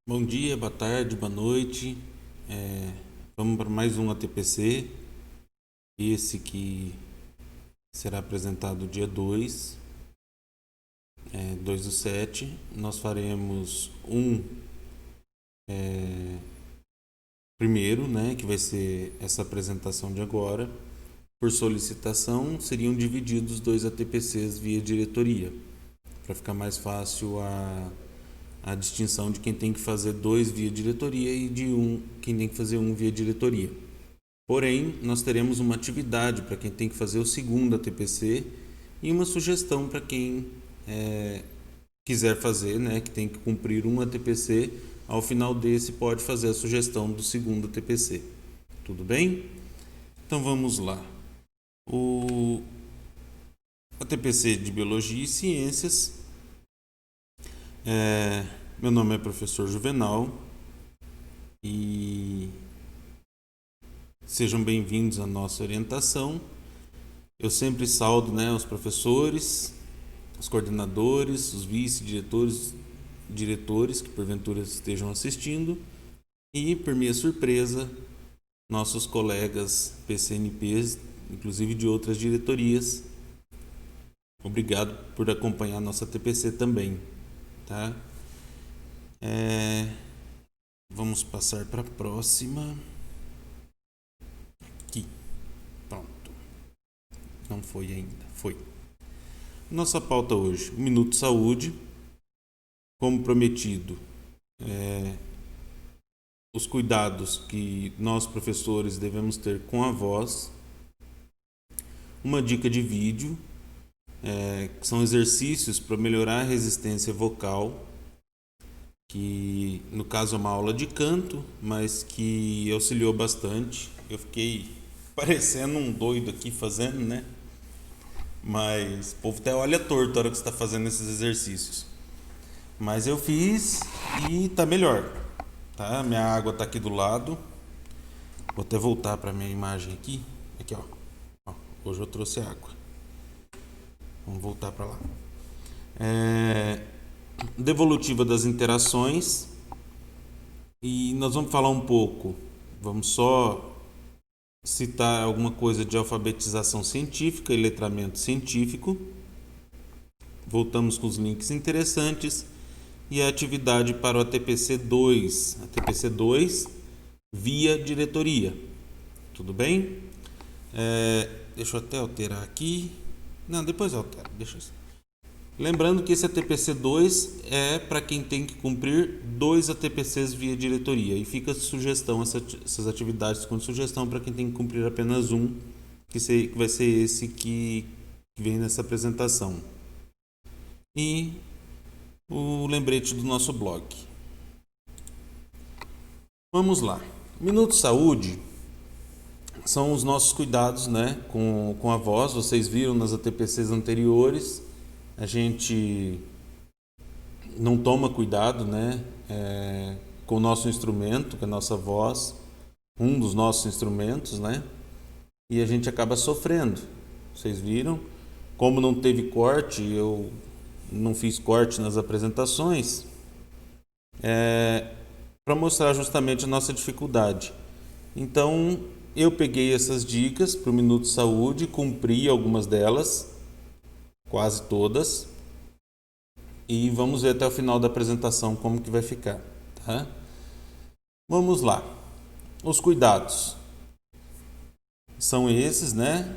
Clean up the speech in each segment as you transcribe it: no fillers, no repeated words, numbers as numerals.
Bom dia, boa tarde, boa noite. Vamos para mais um ATPC. Esse que será apresentado dia 2/7. Nós faremos primeiro, né, que vai ser essa apresentação de agora. Por solicitação, seriam divididos 2 ATPCs via diretoria, para ficar mais fácil a distinção de quem tem que fazer 2 via diretoria e de quem tem que fazer 1 via diretoria. Porém, nós teremos uma atividade para quem tem que fazer o segundo ATPC e uma sugestão para quem quiser fazer, né, que tem que cumprir um ATPC. Ao final desse, pode fazer a sugestão do segundo ATPC. Tudo bem? Então vamos lá. O ATPC de Biologia e Ciências. Meu nome é professor Juvenal e sejam bem-vindos à nossa orientação. Eu sempre saudo, né, os professores, os coordenadores, os vice-diretores, diretores que porventura estejam assistindo e, por minha surpresa, nossos colegas PCNPs, inclusive de outras diretorias. Obrigado por acompanhar nossa TPC também, tá? Vamos passar para a próxima. Aqui. Pronto. Não foi ainda. Foi. Nossa pauta hoje, Minuto Saúde. Como prometido, os cuidados que nós professores devemos ter com a voz. Uma dica de vídeo, que são exercícios para melhorar a resistência vocal, que no caso é uma aula de canto, mas que auxiliou bastante. Eu fiquei parecendo um doido aqui fazendo, né? Mas o povo até olha torto na hora que você está fazendo esses exercícios. Mas eu fiz e tá melhor, tá? Minha água tá aqui do lado. Vou até voltar para minha imagem aqui. Aqui, ó. Hoje eu trouxe água. Vamos voltar para lá. Devolutiva das interações. E nós vamos falar um pouco. Vamos só citar alguma coisa de alfabetização científica e letramento científico. Voltamos com os links interessantes. E a atividade para o ATPC 2. ATPC 2 via diretoria. Tudo bem? Deixa eu até alterar aqui. Não, depois eu altero. Deixa assim. Lembrando que esse ATPC 2 é para quem tem que cumprir 2 ATPCs via diretoria. E fica sugestão, essas atividades com sugestão para quem tem que cumprir apenas um, que vai ser esse que vem nessa apresentação. E o lembrete do nosso blog. Vamos lá. Minuto Saúde são os nossos cuidados, né, com a voz. Vocês viram nas ATPCs anteriores, a gente não toma cuidado, né, com o nosso instrumento, com a nossa voz, um dos nossos instrumentos, né, e a gente acaba sofrendo. Vocês viram? Como não teve corte, eu não fiz corte nas apresentações, para mostrar justamente a nossa dificuldade. Então, eu peguei essas dicas para o Minuto Saúde, cumpri algumas delas, quase todas, e vamos ver até o final da apresentação como que vai ficar, tá? Vamos lá. Os cuidados são esses, né?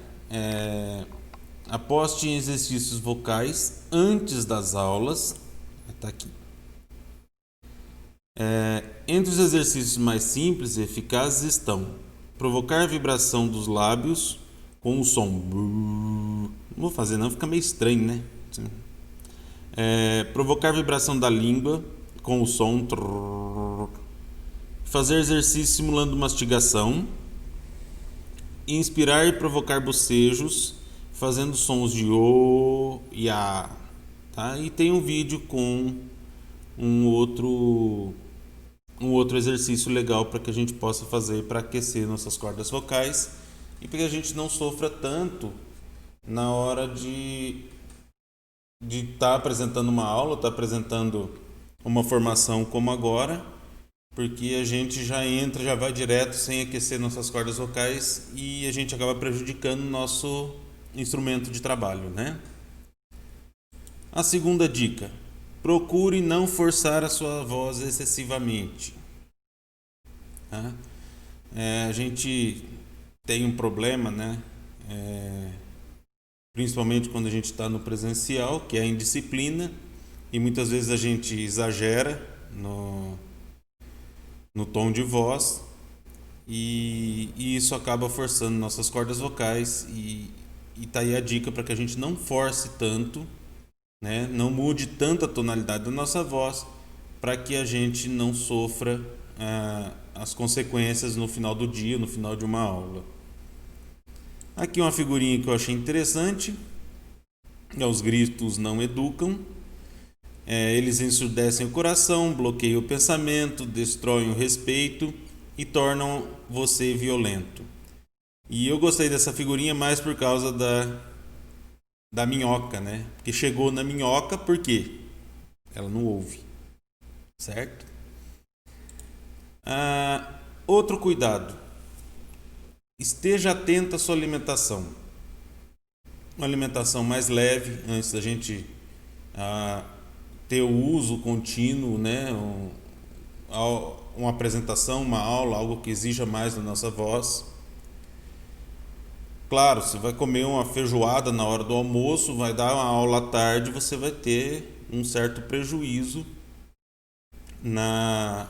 Aposte em exercícios vocais antes das aulas. Está aqui. Entre os exercícios mais simples e eficazes estão provocar vibração dos lábios com o som. Não vou fazer não, fica meio estranho, né? Provocar vibração da língua com o som. Fazer exercício simulando mastigação. Inspirar e provocar bocejos fazendo sons de o e a, tá? E tem um vídeo com um outro exercício legal para que a gente possa fazer para aquecer nossas cordas vocais e para que a gente não sofra tanto na hora de estar apresentando uma aula, estar apresentando uma formação como agora, porque a gente já entra, já vai direto sem aquecer nossas cordas vocais e a gente acaba prejudicando o nosso instrumento de trabalho, né? A segunda dica: procure não forçar a sua voz excessivamente. Tá? A gente tem um problema, né? Principalmente quando a gente está no presencial, que é a indisciplina, e muitas vezes a gente exagera no tom de voz e isso acaba forçando nossas cordas vocais e tá aí a dica para que a gente não force tanto, né? Não mude tanto a tonalidade da nossa voz para que a gente não sofra as consequências no final do dia, no final de uma aula. Aqui uma figurinha que eu achei interessante. Os gritos não educam. Eles ensurdecem o coração, bloqueiam o pensamento, destroem o respeito e tornam você violento. E eu gostei dessa figurinha mais por causa da minhoca, né? Porque chegou na minhoca, por quê? Ela não ouve, certo? Outro cuidado: esteja atento à sua alimentação. Uma alimentação mais leve, antes da gente ter o uso contínuo, né? Uma apresentação, uma aula, algo que exija mais da nossa voz. Claro, você vai comer uma feijoada na hora do almoço, vai dar uma aula à tarde, você vai ter um certo prejuízo na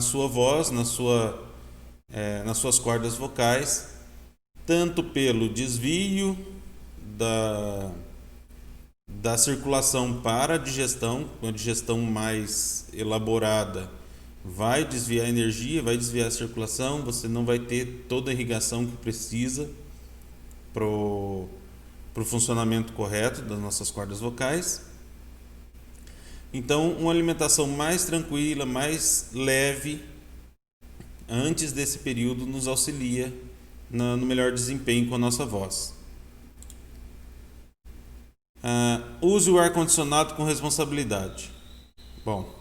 sua voz, nas suas cordas vocais, tanto pelo desvio da circulação para a digestão, uma digestão mais elaborada vai desviar a energia, vai desviar a circulação, você não vai ter toda a irrigação que precisa para o funcionamento correto das nossas cordas vocais. Então, uma alimentação mais tranquila, mais leve, antes desse período, nos auxilia no melhor desempenho com a nossa voz. Use o ar-condicionado com responsabilidade. Bom,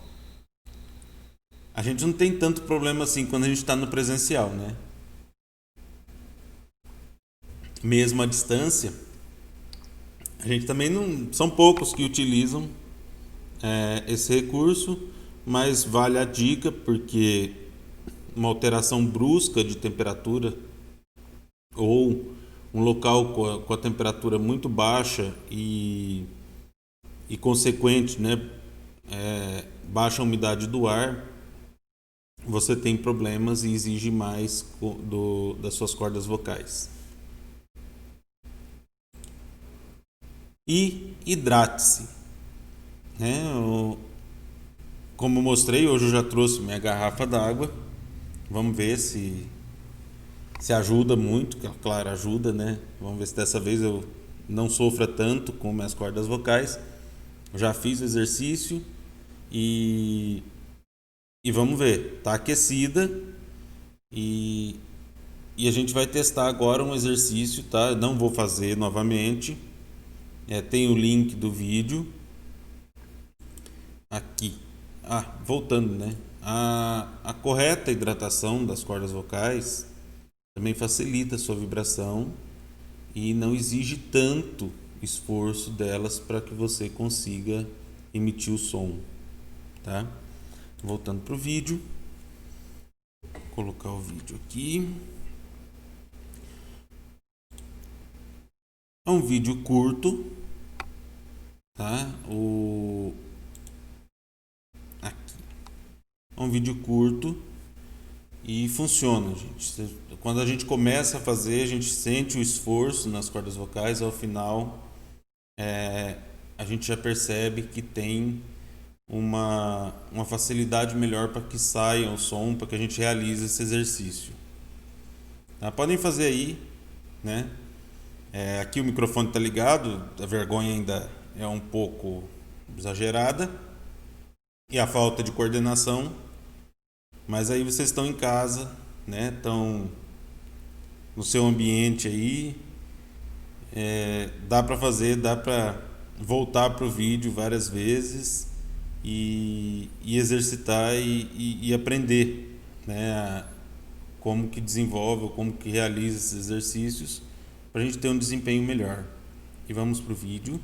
a gente não tem tanto problema assim quando a gente está no presencial, né? Mesmo à distância, a gente também não. São poucos que utilizam esse recurso, mas vale a dica porque uma alteração brusca de temperatura ou um local com a temperatura muito baixa e consequente, né, baixa umidade do ar, você tem problemas e exige mais das suas cordas vocais. E hidrate-se, né? Como eu mostrei, hoje eu já trouxe minha garrafa d'água. Vamos ver se ajuda muito, claro, ajuda, né? Vamos ver se dessa vez eu não sofra tanto com minhas cordas vocais. Eu já fiz o exercício e vamos ver. Tá aquecida e a gente vai testar agora um exercício, tá? Eu não vou fazer novamente. Tem o link do vídeo aqui. Voltando, né? A correta hidratação das cordas vocais também facilita a sua vibração e não exige tanto esforço delas para que você consiga emitir o som, tá? Voltando para o vídeo, vou colocar o vídeo aqui. É um vídeo curto, tá? Aqui. É um vídeo curto e funciona, gente. Quando a gente começa a fazer, a gente sente o esforço nas cordas vocais, ao final a gente já percebe que tem uma facilidade melhor para que saia o som, para que a gente realize esse exercício. Tá? Podem fazer aí, né? Aqui o microfone está ligado, a vergonha ainda é um pouco exagerada e a falta de coordenação, mas aí vocês estão em casa, né? Estão no seu ambiente aí, dá para fazer, dá para voltar para o vídeo várias vezes e exercitar e aprender, né, como que desenvolve ou como que realiza esses exercícios para a gente ter um desempenho melhor. E vamos para o vídeo.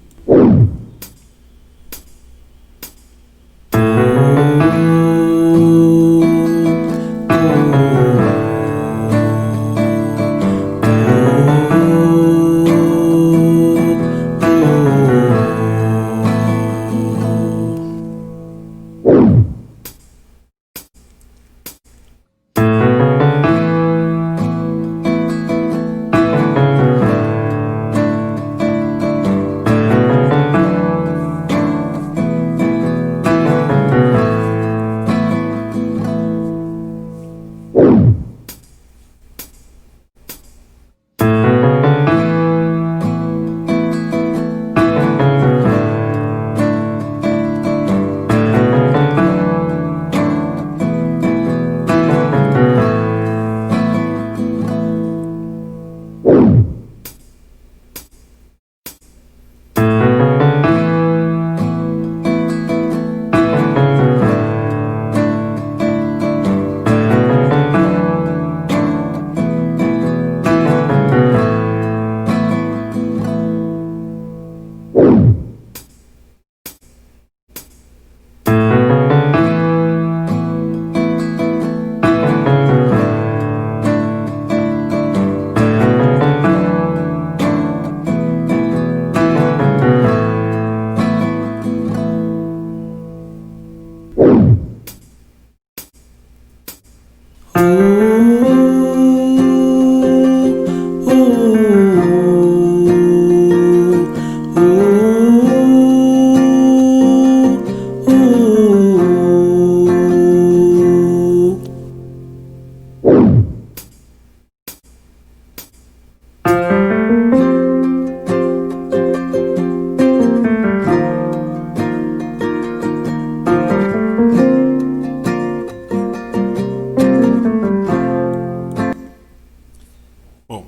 Bom,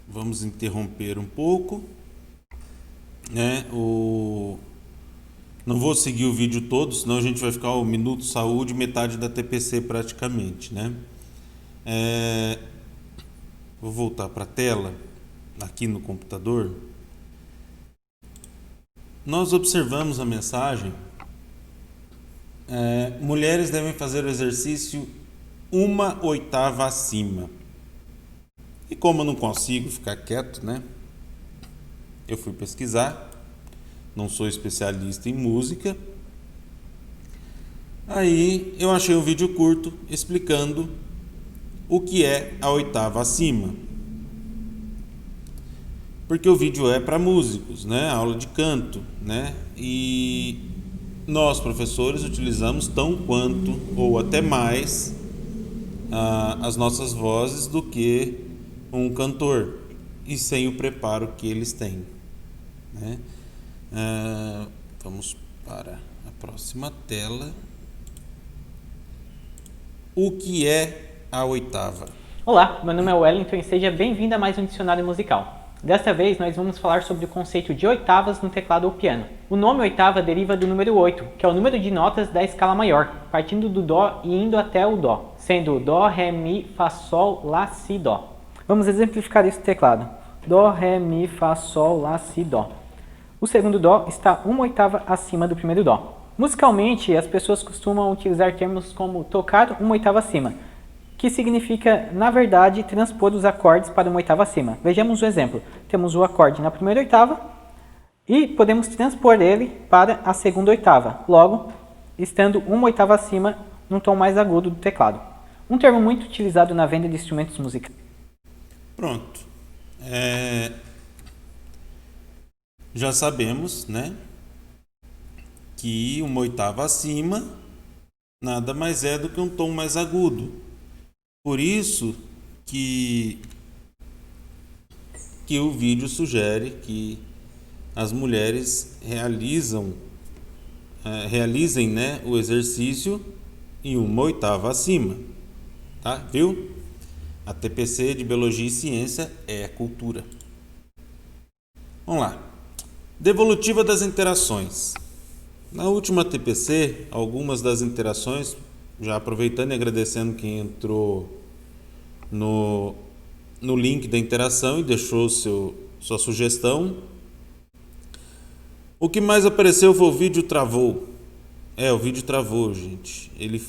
vamos interromper um pouco, né? Não vou seguir o vídeo todo, senão a gente vai ficar o Minuto Saúde, metade da TPC praticamente, né? Vou voltar para a tela, aqui no computador. Nós observamos a mensagem: mulheres devem fazer o exercício 1/8 acima. E como eu não consigo ficar quieto, né? Eu fui pesquisar, não sou especialista em música. Aí eu achei um vídeo curto explicando o que é a 8ª acima. Porque o vídeo é para músicos, né? Aula de canto, né? E nós, professores, utilizamos tão quanto ou até mais as nossas vozes do que um cantor, e sem o preparo que eles têm, né? Vamos para a próxima tela. O que é a 8ª? Olá, meu nome é Wellington e seja bem-vindo a mais um dicionário musical. Desta vez nós vamos falar sobre o conceito de oitavas no teclado ou piano. O nome oitava deriva do número 8, que é o número de notas da escala maior, partindo do Dó e indo até o Dó, sendo Dó, Ré, Mi, Fá, Sol, Lá, Si, Dó. Vamos exemplificar isso no teclado. Dó, Ré, Mi, Fá, Sol, Lá, Si, Dó. O segundo Dó está 1/8 acima do primeiro Dó. Musicalmente, as pessoas costumam utilizar termos como tocar 1/8 acima, que significa, na verdade, transpor os acordes para 1/8 acima. Vejamos o exemplo. Temos o acorde na primeira oitava e podemos transpor ele para a segunda oitava, logo, estando 1/8 acima num tom mais agudo do teclado. Um termo muito utilizado na venda de instrumentos musicais. Pronto. Já sabemos, né, que 1/8 acima nada mais é do que um tom mais agudo. Por isso que o vídeo sugere que as mulheres realizem, né, o exercício em 1/8 acima, tá? Viu? A TPC de Biologia e Ciência é a cultura. Vamos lá. Devolutiva das interações. Na última TPC, algumas das interações, já aproveitando e agradecendo quem entrou no link da interação e deixou sua sugestão. O que mais apareceu foi o vídeo travou. O vídeo travou, gente. Ele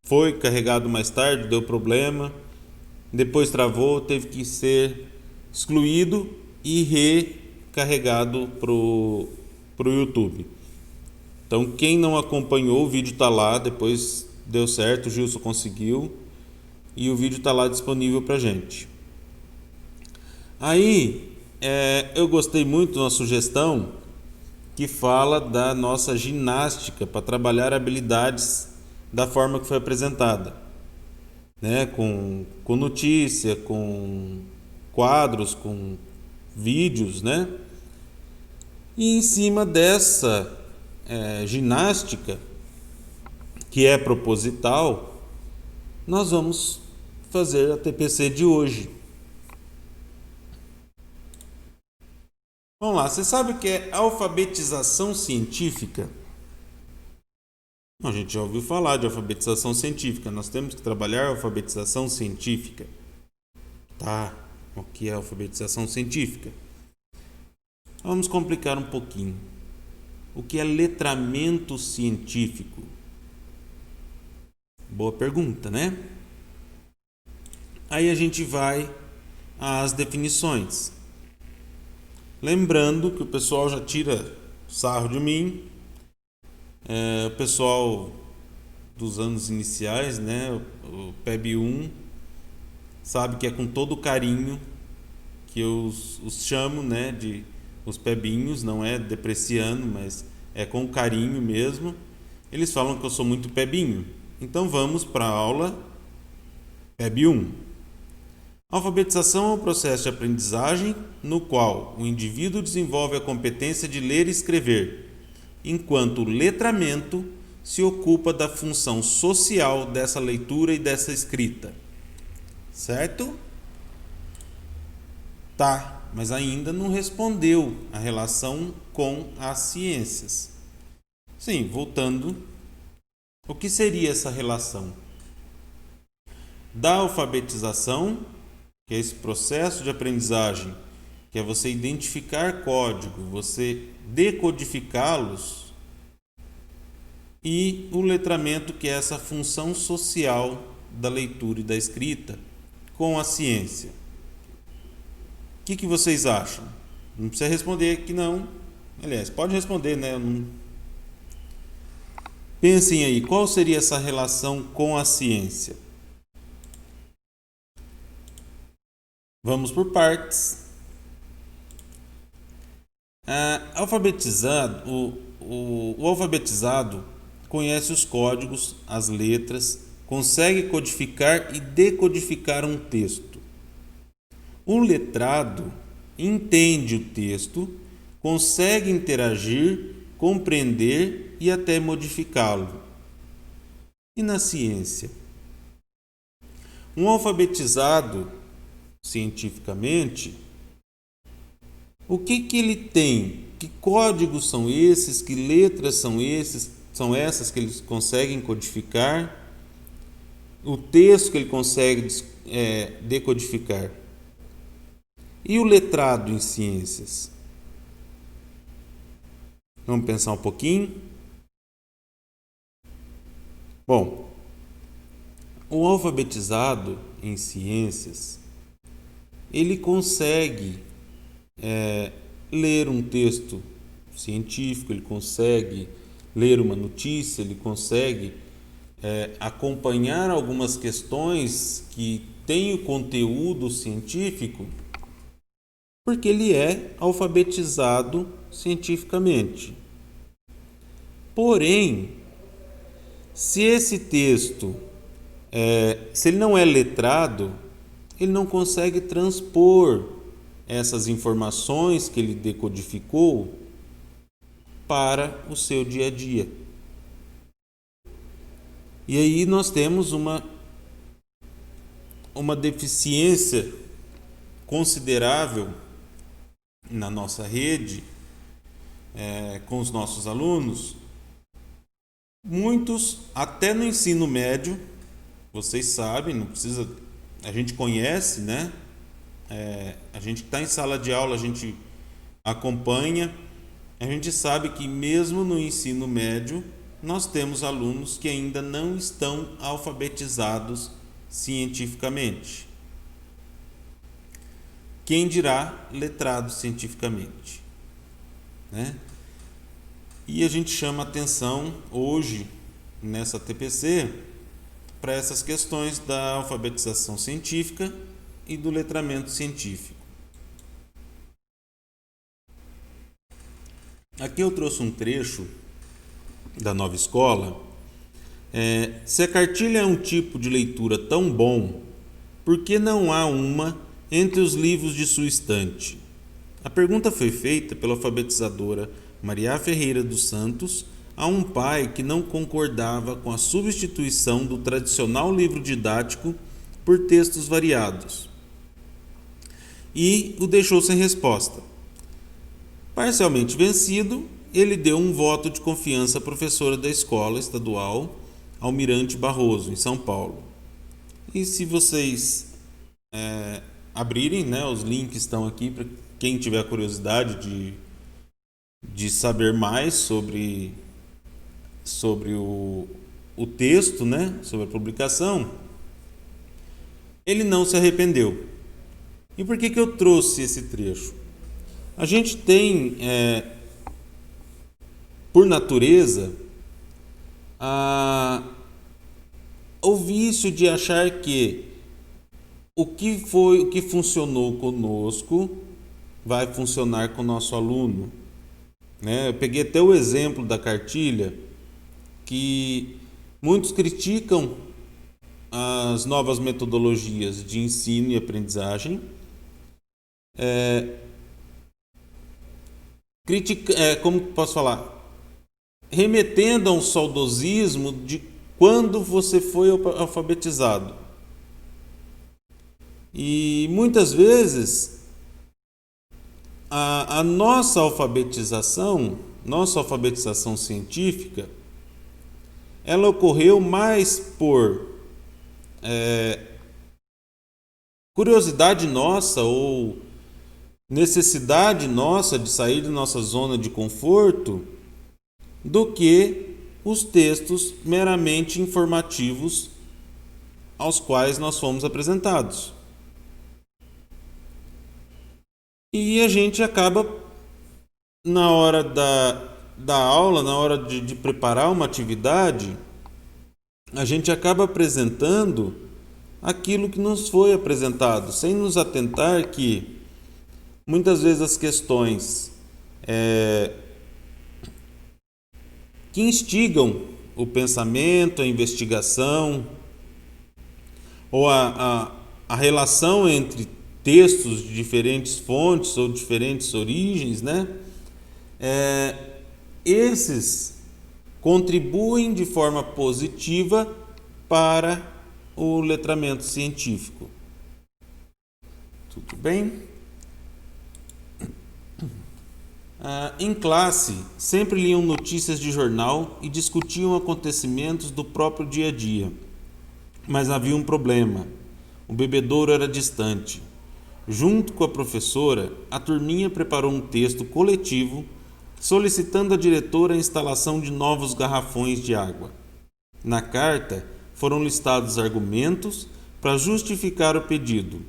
foi carregado mais tarde, deu problema. Depois travou, teve que ser excluído e recarregado pro YouTube. Então, quem não acompanhou, o vídeo está lá. Depois deu certo, o Gilson conseguiu. E o vídeo está lá disponível para gente. Aí, eu gostei muito de uma sugestão que fala da nossa ginástica para trabalhar habilidades da forma que foi apresentada, né? Com notícia, com quadros, com vídeos, né? E em cima dessa ginástica, que é proposital, nós vamos fazer a TPC de hoje. Vamos lá, você sabe o que é alfabetização científica? A gente já ouviu falar de alfabetização científica. Nós temos que trabalhar a alfabetização científica. Tá, o que é alfabetização científica? Vamos complicar um pouquinho. O que é letramento científico? Boa pergunta, né? Aí a gente vai às definições. Lembrando que o pessoal já tira sarro de mim. O pessoal dos anos iniciais, né? O PEB 1, sabe que é com todo carinho que eu os chamo, né? De os pebinhos, não é depreciando, mas é com carinho mesmo. Eles falam que eu sou muito pebinho. Então vamos para a aula PEB 1. Alfabetização é um processo de aprendizagem no qual o indivíduo desenvolve a competência de ler e escrever, enquanto o letramento se ocupa da função social dessa leitura e dessa escrita. Certo? Tá, mas ainda não respondeu a relação com as ciências. Sim, voltando. O que seria essa relação? Da alfabetização, que é esse processo de aprendizagem, que é você identificar código, você decodificá-los, e o letramento, que é essa função social da leitura e da escrita com a ciência. O que vocês acham? Não precisa responder aqui não. Aliás, pode responder, né? Pensem aí, qual seria essa relação com a ciência? Vamos por partes. O alfabetizado conhece os códigos, as letras, consegue codificar e decodificar um texto. O letrado entende o texto, consegue interagir, compreender e até modificá-lo. E na ciência? Um alfabetizado, cientificamente, o que ele tem? Que códigos são esses? Que letras são essas que eles conseguem codificar? O texto que ele consegue decodificar? E o letrado em ciências? Vamos pensar um pouquinho? Bom, o alfabetizado em ciências, ele consegue ler um texto científico, ele consegue ler uma notícia, ele consegue acompanhar algumas questões que têm o conteúdo científico, porque ele é alfabetizado cientificamente. Porém, se esse texto, se ele não é letrado, ele não consegue transpor essas informações que ele decodificou para o seu dia a dia. E aí nós temos uma deficiência considerável na nossa rede, com os nossos alunos, muitos, até no ensino médio, vocês sabem, não precisa, a gente conhece, né? A gente está em sala de aula, a gente acompanha, a gente sabe que mesmo no ensino médio, nós temos alunos que ainda não estão alfabetizados cientificamente. Quem dirá letrados cientificamente, né? E a gente chama atenção hoje, nessa TPC, para essas questões da alfabetização científica e do letramento científico. Aqui eu trouxe um trecho da Nova Escola. Se a cartilha é um tipo de leitura tão bom, por que não há uma entre os livros de sua estante? A pergunta foi feita pela alfabetizadora Maria Ferreira dos Santos a um pai que não concordava com a substituição do tradicional livro didático por textos variados e o deixou sem resposta. Parcialmente vencido, ele deu um voto de confiança à professora da escola estadual Almirante Barroso, em São Paulo. E se vocês abrirem, né, os links estão aqui para quem tiver curiosidade de saber mais sobre o texto, né, sobre a publicação. Ele não se arrependeu. E por que eu trouxe esse trecho? A gente tem, por natureza, o vício de achar que o que funcionou conosco vai funcionar com o nosso aluno, né? Eu peguei até o exemplo da cartilha, que muitos criticam as novas metodologias de ensino e aprendizagem, como posso falar, remetendo a um saudosismo de quando você foi alfabetizado. E muitas vezes a nossa alfabetização científica, ela ocorreu mais por curiosidade nossa ou necessidade nossa de sair da nossa zona de conforto do que os textos meramente informativos aos quais nós fomos apresentados. E a gente acaba, na hora da aula, na hora de preparar uma atividade, a gente acaba apresentando aquilo que nos foi apresentado, sem nos atentar que muitas vezes as questões que instigam o pensamento, a investigação, ou a relação entre textos de diferentes fontes ou diferentes origens, né? Esses contribuem de forma positiva para o letramento científico. Tudo bem? Em classe, sempre liam notícias de jornal e discutiam acontecimentos do próprio dia a dia. Mas havia um problema. O bebedouro era distante. Junto com a professora, a turminha preparou um texto coletivo solicitando à diretora a instalação de novos garrafões de água. Na carta, foram listados argumentos para justificar o pedido,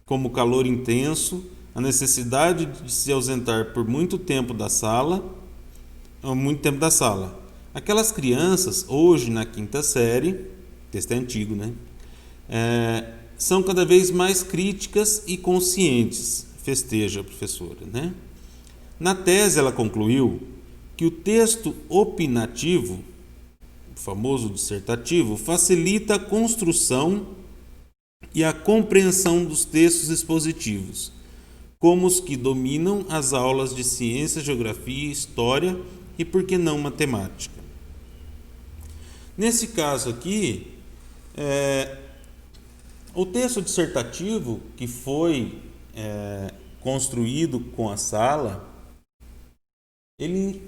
como o calor intenso, a necessidade de se ausentar por muito tempo da sala. Aquelas crianças, hoje na 5ª série, texto é antigo, né? São cada vez mais críticas e conscientes, festeja a professora, né? Na tese, ela concluiu que o texto opinativo, o famoso dissertativo, facilita a construção e a compreensão dos textos expositivos, como os que dominam as aulas de ciência, geografia, história e, por que não, matemática. Nesse caso aqui, o texto dissertativo que foi construído com a sala, ele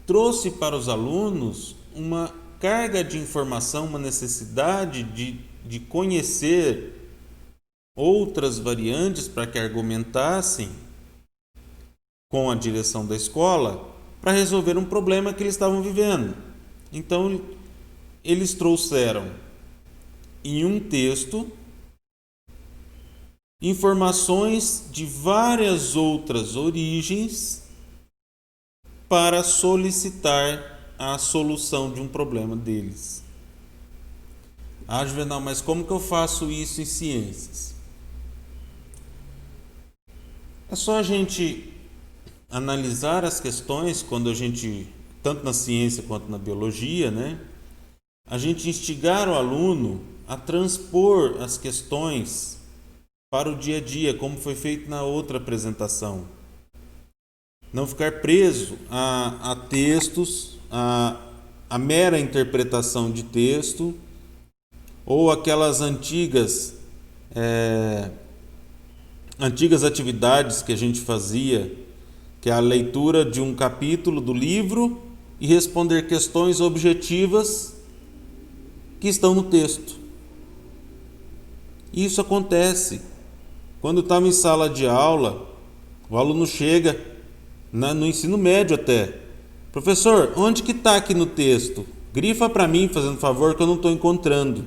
trouxe para os alunos uma carga de informação, uma necessidade de conhecer outras variantes para que argumentassem com a direção da escola para resolver um problema que eles estavam vivendo. Então, eles trouxeram em um texto informações de várias outras origens para solicitar a solução de um problema deles. Ah, Juvenal, mas como que eu faço isso em ciências? É só a gente analisar as questões quando a gente, tanto na ciência quanto na biologia, né? A gente instigar o aluno a transpor as questões para o dia a dia, como foi feito na outra apresentação. Não ficar preso a textos, a mera interpretação de texto, ou aquelas antigas atividades que a gente fazia, que é a leitura de um capítulo do livro e responder questões objetivas que estão no texto. Isso acontece. Quando estava em sala de aula, o aluno chega, no ensino médio até: professor, onde que está aqui no texto? Grifa para mim, fazendo favor, que eu não estou encontrando.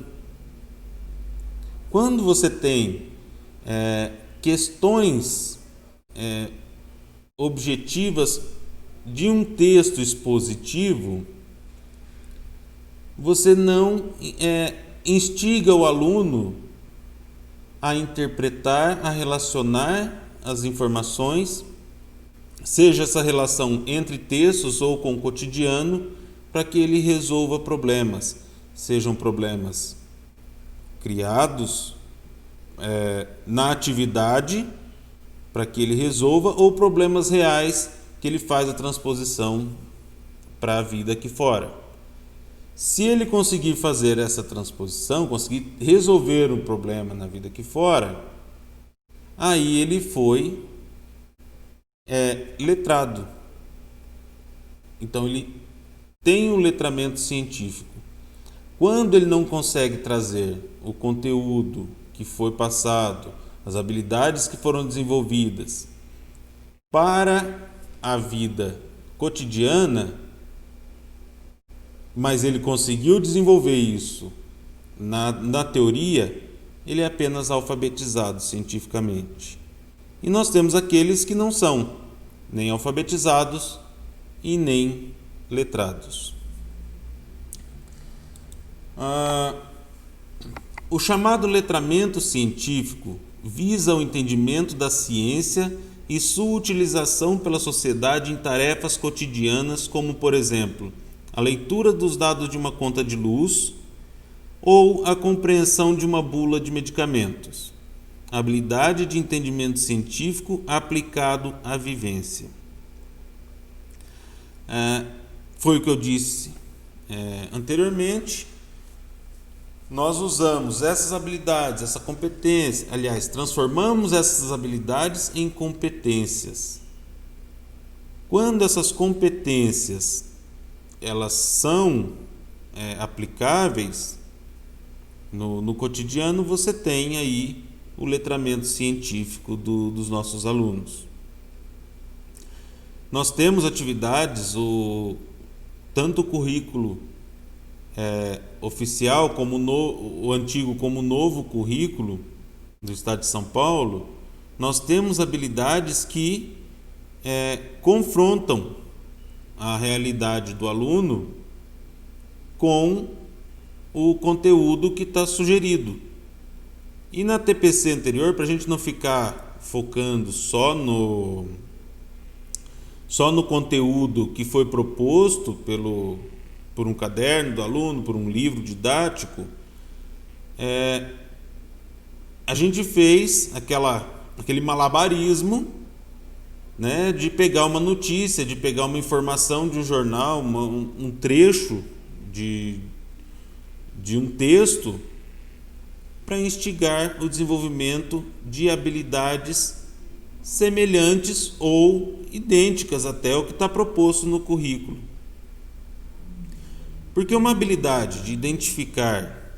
Quando você tem questões objetivas de um texto expositivo, você não instiga o aluno a interpretar, a relacionar as informações, seja essa relação entre textos ou com o cotidiano, para que ele resolva problemas, sejam problemas criados na atividade, para que ele resolva, ou problemas reais que ele faz a transposição para a vida aqui fora. Se ele conseguir fazer essa transposição, conseguir resolver um problema na vida aqui fora, aí ele foi letrado. Então ele tem um letramento científico. Quando ele não consegue trazer o conteúdo que foi passado, as habilidades que foram desenvolvidas para a vida cotidiana, mas ele conseguiu desenvolver isso na teoria, ele é apenas alfabetizado cientificamente. E nós temos aqueles que não são nem alfabetizados e nem letrados. O chamado letramento científico visa o entendimento da ciência e sua utilização pela sociedade em tarefas cotidianas, como, por exemplo, a leitura dos dados de uma conta de luz ou a compreensão de uma bula de medicamentos. Habilidade de entendimento científico aplicado à vivência. Foi o que eu disse anteriormente. Nós usamos essas habilidades, essa competência, aliás, transformamos essas habilidades em competências. Quando essas competências elas são aplicáveis no cotidiano, você tem aí o letramento científico dos nossos alunos. Nós temos atividades, tanto o currículo oficial, como o antigo, como o novo currículo do Estado de São Paulo, nós temos habilidades que confrontam a realidade do aluno com o conteúdo que está sugerido. E na TPC anterior, para a gente não ficar focando só no conteúdo que foi proposto por um caderno do aluno, por um livro didático, a gente fez aquele malabarismo, né, de pegar uma notícia, de pegar uma informação de um jornal, um trecho de um texto, para instigar o desenvolvimento de habilidades semelhantes ou idênticas até o que está proposto no currículo. Porque uma habilidade de identificar,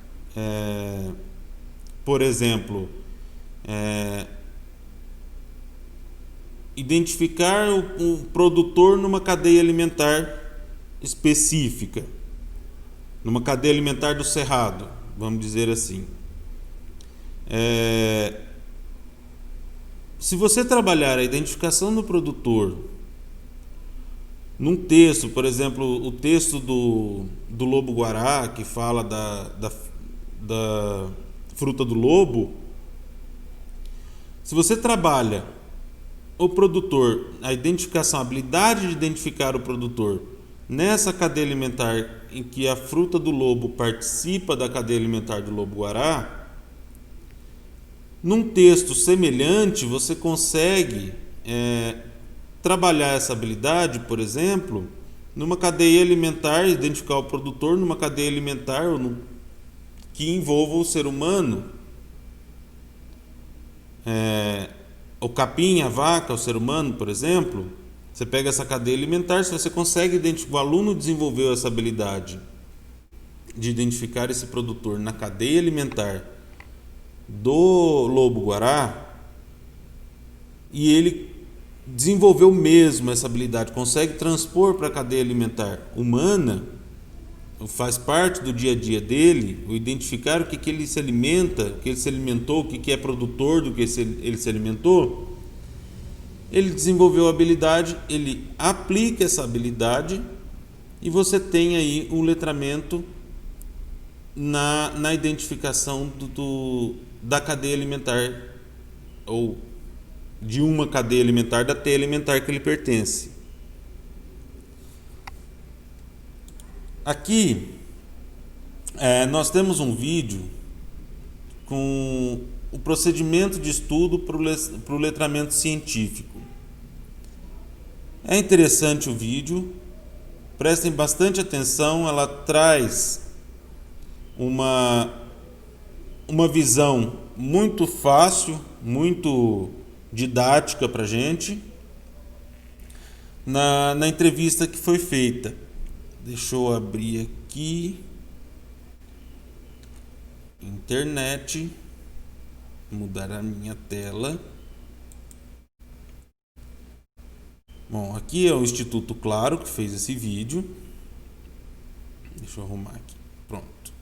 por exemplo, identificar o produtor numa cadeia alimentar específica, numa cadeia alimentar do Cerrado, vamos dizer assim. Se você trabalhar a identificação do produtor num texto, por exemplo, o texto do lobo-guará, que fala da fruta do lobo, se você trabalha o produtor, a identificação, a habilidade de identificar o produtor nessa cadeia alimentar em que a fruta do lobo participa da cadeia alimentar do lobo-guará, num texto semelhante você consegue trabalhar essa habilidade, por exemplo, numa cadeia alimentar, identificar o produtor numa cadeia alimentar que envolva o ser humano, o capim, a vaca, o ser humano, por exemplo. Você pega essa cadeia alimentar, se você consegue identificar, o aluno desenvolveu essa habilidade de identificar esse produtor na cadeia alimentar do lobo-guará, e ele desenvolveu mesmo essa habilidade, consegue transpor para a cadeia alimentar humana, faz parte do dia a dia dele, o identificar o que ele se alimenta, o que ele se alimentou, o que é produtor do que ele se alimentou. Ele desenvolveu a habilidade, ele aplica essa habilidade e você tem aí um letramento na identificação da cadeia alimentar, ou de uma cadeia alimentar, da teia alimentar que ele pertence. Aqui nós temos um vídeo com o procedimento de estudo para o letramento científico. É interessante o vídeo, prestem bastante atenção, ela traz uma visão muito fácil, muito didática para a gente, na entrevista que foi feita. Deixa eu abrir aqui, internet, mudar a minha tela. Bom, aqui é o Instituto Claro que fez esse vídeo. Deixa eu arrumar aqui. Pronto.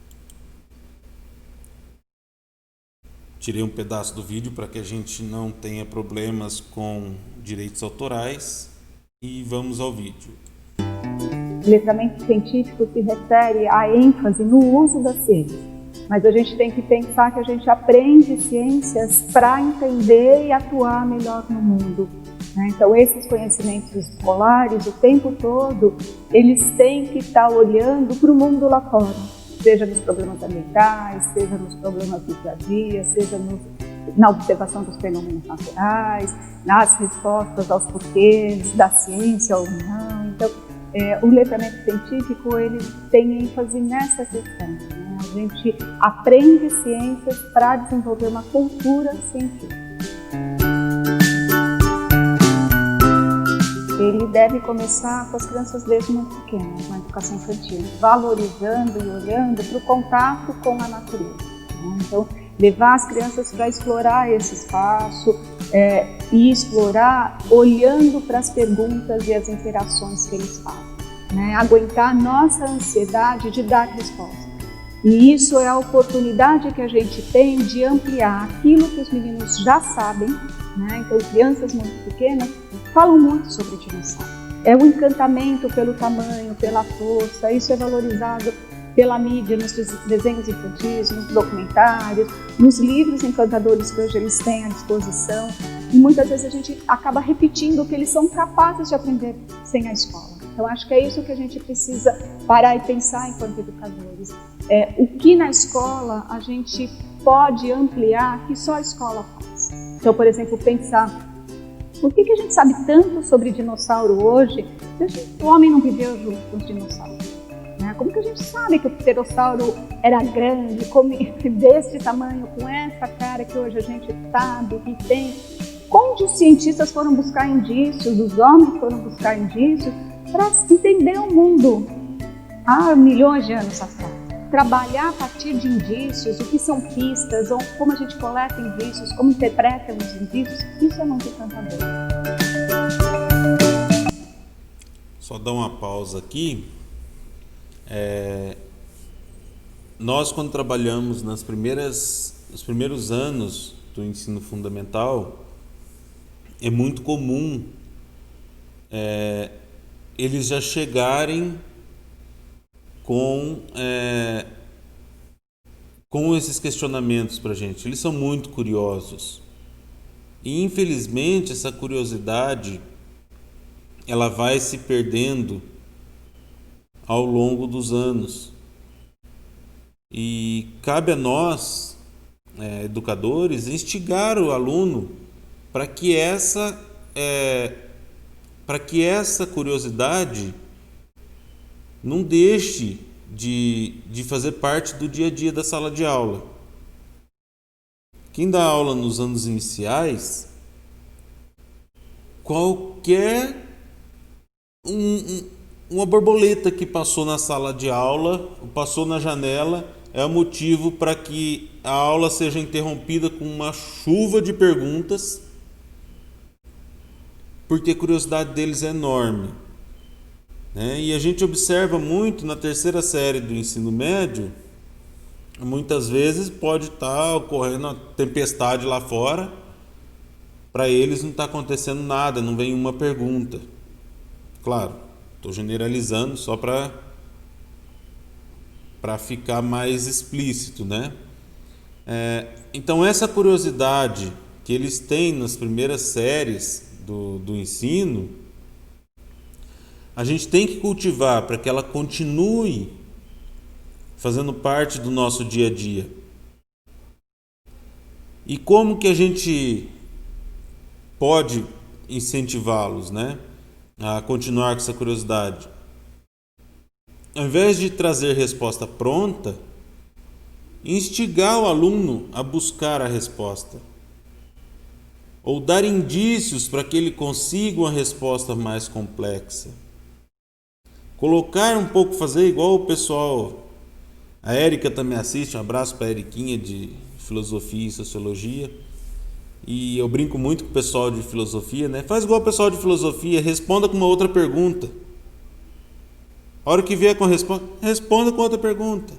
Tirei um pedaço do vídeo para que a gente não tenha problemas com direitos autorais. E vamos ao vídeo. O letramento científico se refere à ênfase no uso da ciência. Mas a gente tem que pensar que a gente aprende ciências para entender e atuar melhor no mundo. Então, esses conhecimentos escolares, o tempo todo, eles têm que estar olhando para o mundo lá fora. Seja nos problemas ambientais, seja nos problemas do dia a dia, seja na observação dos fenômenos naturais, nas respostas aos porquês da ciência ou não. Então, o letramento científico ele tem ênfase nessa questão. A gente aprende ciências para desenvolver uma cultura científica. Ele deve começar com as crianças desde muito pequenas, na educação infantil, valorizando e olhando para o contato com a natureza. Então, levar as crianças para explorar esse espaço e explorar olhando para as perguntas e as interações que eles fazem. Aguentar a nossa ansiedade de dar resposta. E isso é a oportunidade que a gente tem de ampliar aquilo que os meninos já sabem. Então, crianças muito pequenas falam muito sobre dinossauro. É o encantamento pelo tamanho, pela força, isso é valorizado pela mídia, nos desenhos infantis, nos documentários, nos livros encantadores que hoje eles têm à disposição. E muitas vezes a gente acaba repetindo o que eles são capazes de aprender sem a escola. Então, acho que é isso que a gente precisa parar e pensar enquanto educadores. O que na escola a gente pode ampliar que só a escola faz. Então, por exemplo, pensar por que a gente sabe tanto sobre dinossauro hoje se o homem não viveu junto com os dinossauros? Como que a gente sabe que o pterossauro era grande, desse tamanho, com essa cara que hoje a gente sabe que tem? onde os cientistas foram buscar indícios, os homens foram buscar indícios para entender o mundo há milhões de anos atrás. Trabalhar a partir de indícios, o que são pistas, ou como a gente coleta indícios, como interpreta os indícios, isso é muito encantador. Só dar uma pausa aqui. Nós, quando trabalhamos nos primeiros anos do ensino fundamental, é muito comum eles já chegarem com esses questionamentos para a gente. Eles são muito curiosos. E, infelizmente, essa curiosidade ela vai se perdendo ao longo dos anos. E cabe a nós, educadores, instigar o aluno para que essa curiosidade não deixe de fazer parte do dia a dia da sala de aula. Quem dá aula nos anos iniciais, qualquer uma borboleta que passou na sala de aula, passou na janela, é o motivo para que a aula seja interrompida com uma chuva de perguntas, porque a curiosidade deles é enorme. E a gente observa muito na terceira série do ensino médio, muitas vezes pode estar ocorrendo uma tempestade lá fora, para eles não está acontecendo nada, não vem uma pergunta. Claro, estou generalizando só para ficar mais explícito, né? Então essa curiosidade que eles têm nas primeiras séries do ensino, a gente tem que cultivar para que ela continue fazendo parte do nosso dia a dia. E como que a gente pode incentivá-los, né, a continuar com essa curiosidade? Ao invés de trazer resposta pronta, instigar o aluno a buscar a resposta. Ou dar indícios para que ele consiga uma resposta mais complexa. Colocar um pouco, fazer igual o pessoal, a Érica também assiste, um abraço para a Eriquinha de Filosofia e Sociologia, e eu brinco muito com o pessoal de Filosofia, né? Faz igual o pessoal de Filosofia, responda com uma outra pergunta. A hora que vier com a resposta, responda com outra pergunta.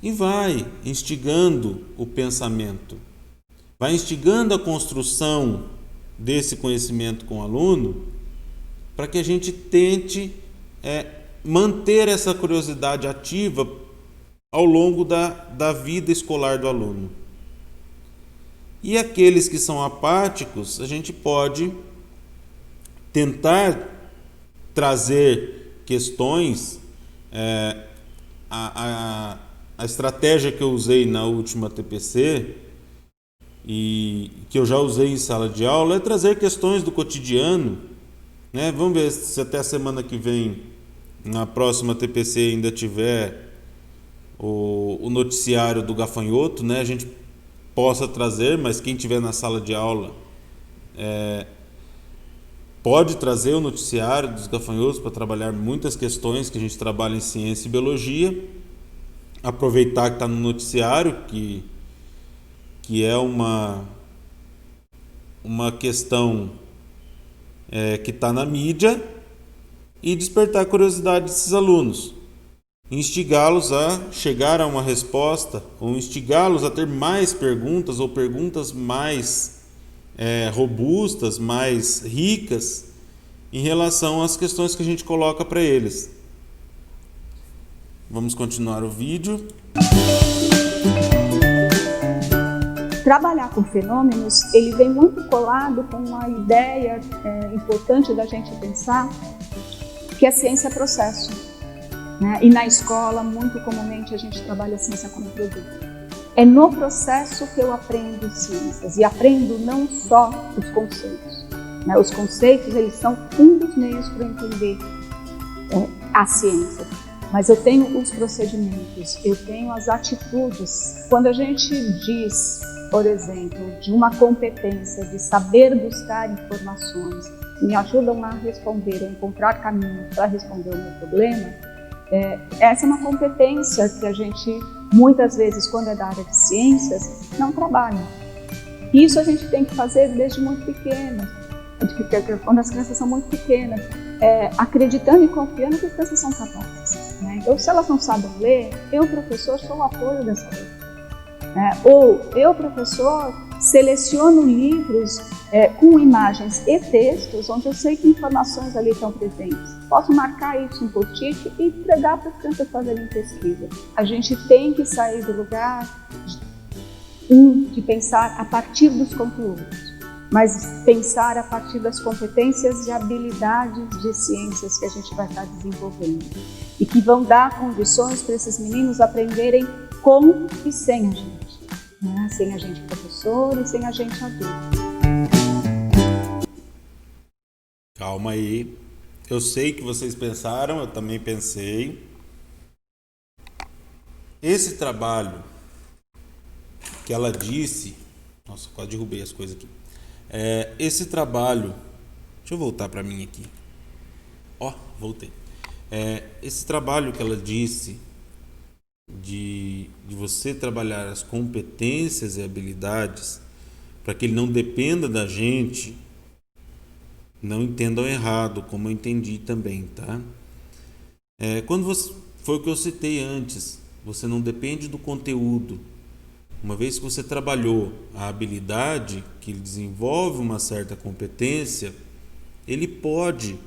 E vai instigando o pensamento, vai instigando a construção desse conhecimento com o aluno, para que a gente tente manter essa curiosidade ativa ao longo da vida escolar do aluno. E aqueles que são apáticos, a gente pode tentar trazer questões. A estratégia que eu usei na última TPC e que eu já usei em sala de aula é trazer questões do cotidiano. Vamos ver se até a semana que vem, na próxima TPC, ainda tiver o noticiário do gafanhoto, a gente possa trazer, mas quem tiver na sala de aula pode trazer o noticiário dos gafanhotos para trabalhar muitas questões que a gente trabalha em ciência e biologia. Aproveitar que está no noticiário, que é uma questão que está na mídia, e despertar a curiosidade desses alunos, instigá-los a chegar a uma resposta, ou instigá-los a ter mais perguntas, ou perguntas mais robustas, mais ricas em relação às questões que a gente coloca para eles. Vamos continuar o vídeo. Trabalhar com fenômenos, ele vem muito colado com uma ideia importante da gente pensar, que a ciência é processo. E na escola, muito comumente, a gente trabalha a ciência como produto. É no processo que eu aprendo ciências, e aprendo não só os conceitos. Os conceitos, eles são um dos meios para entender a ciência. Mas eu tenho os procedimentos, eu tenho as atitudes. Quando a gente diz por exemplo, de uma competência de saber buscar informações, que me ajudam a responder, a encontrar caminhos para responder o meu problema, essa é uma competência que a gente, muitas vezes, quando é da área de ciências, não trabalha. Isso a gente tem que fazer desde muito pequeno, quando as crianças são muito pequenas, acreditando e confiando que as crianças são capazes. Né? Então, se elas não sabem ler, eu, professor, sou o apoio dessa leitura. Ou eu, professor, seleciono livros com imagens e textos, onde eu sei que informações ali estão presentes. Posso marcar isso em post-it e entregar para as crianças fazerem pesquisa. A gente tem que sair do lugar de pensar a partir dos conteúdos, mas pensar a partir das competências e habilidades de ciências que a gente vai estar desenvolvendo e que vão dar condições para esses meninos aprenderem com e sem a gente, né? Sem a gente professor e sem a gente adulto. Calma aí. Eu sei que vocês pensaram, eu também pensei. Esse trabalho que ela disse... Nossa, quase derrubei as coisas aqui. Esse trabalho... Deixa eu voltar para mim aqui. Voltei. Esse trabalho que ela disse de você trabalhar as competências e habilidades para que ele não dependa da gente, não entendam errado, como eu entendi também, tá? Foi o que eu citei antes, você não depende do conteúdo. Uma vez que você trabalhou a habilidade, que ele desenvolve uma certa competência, ele pode,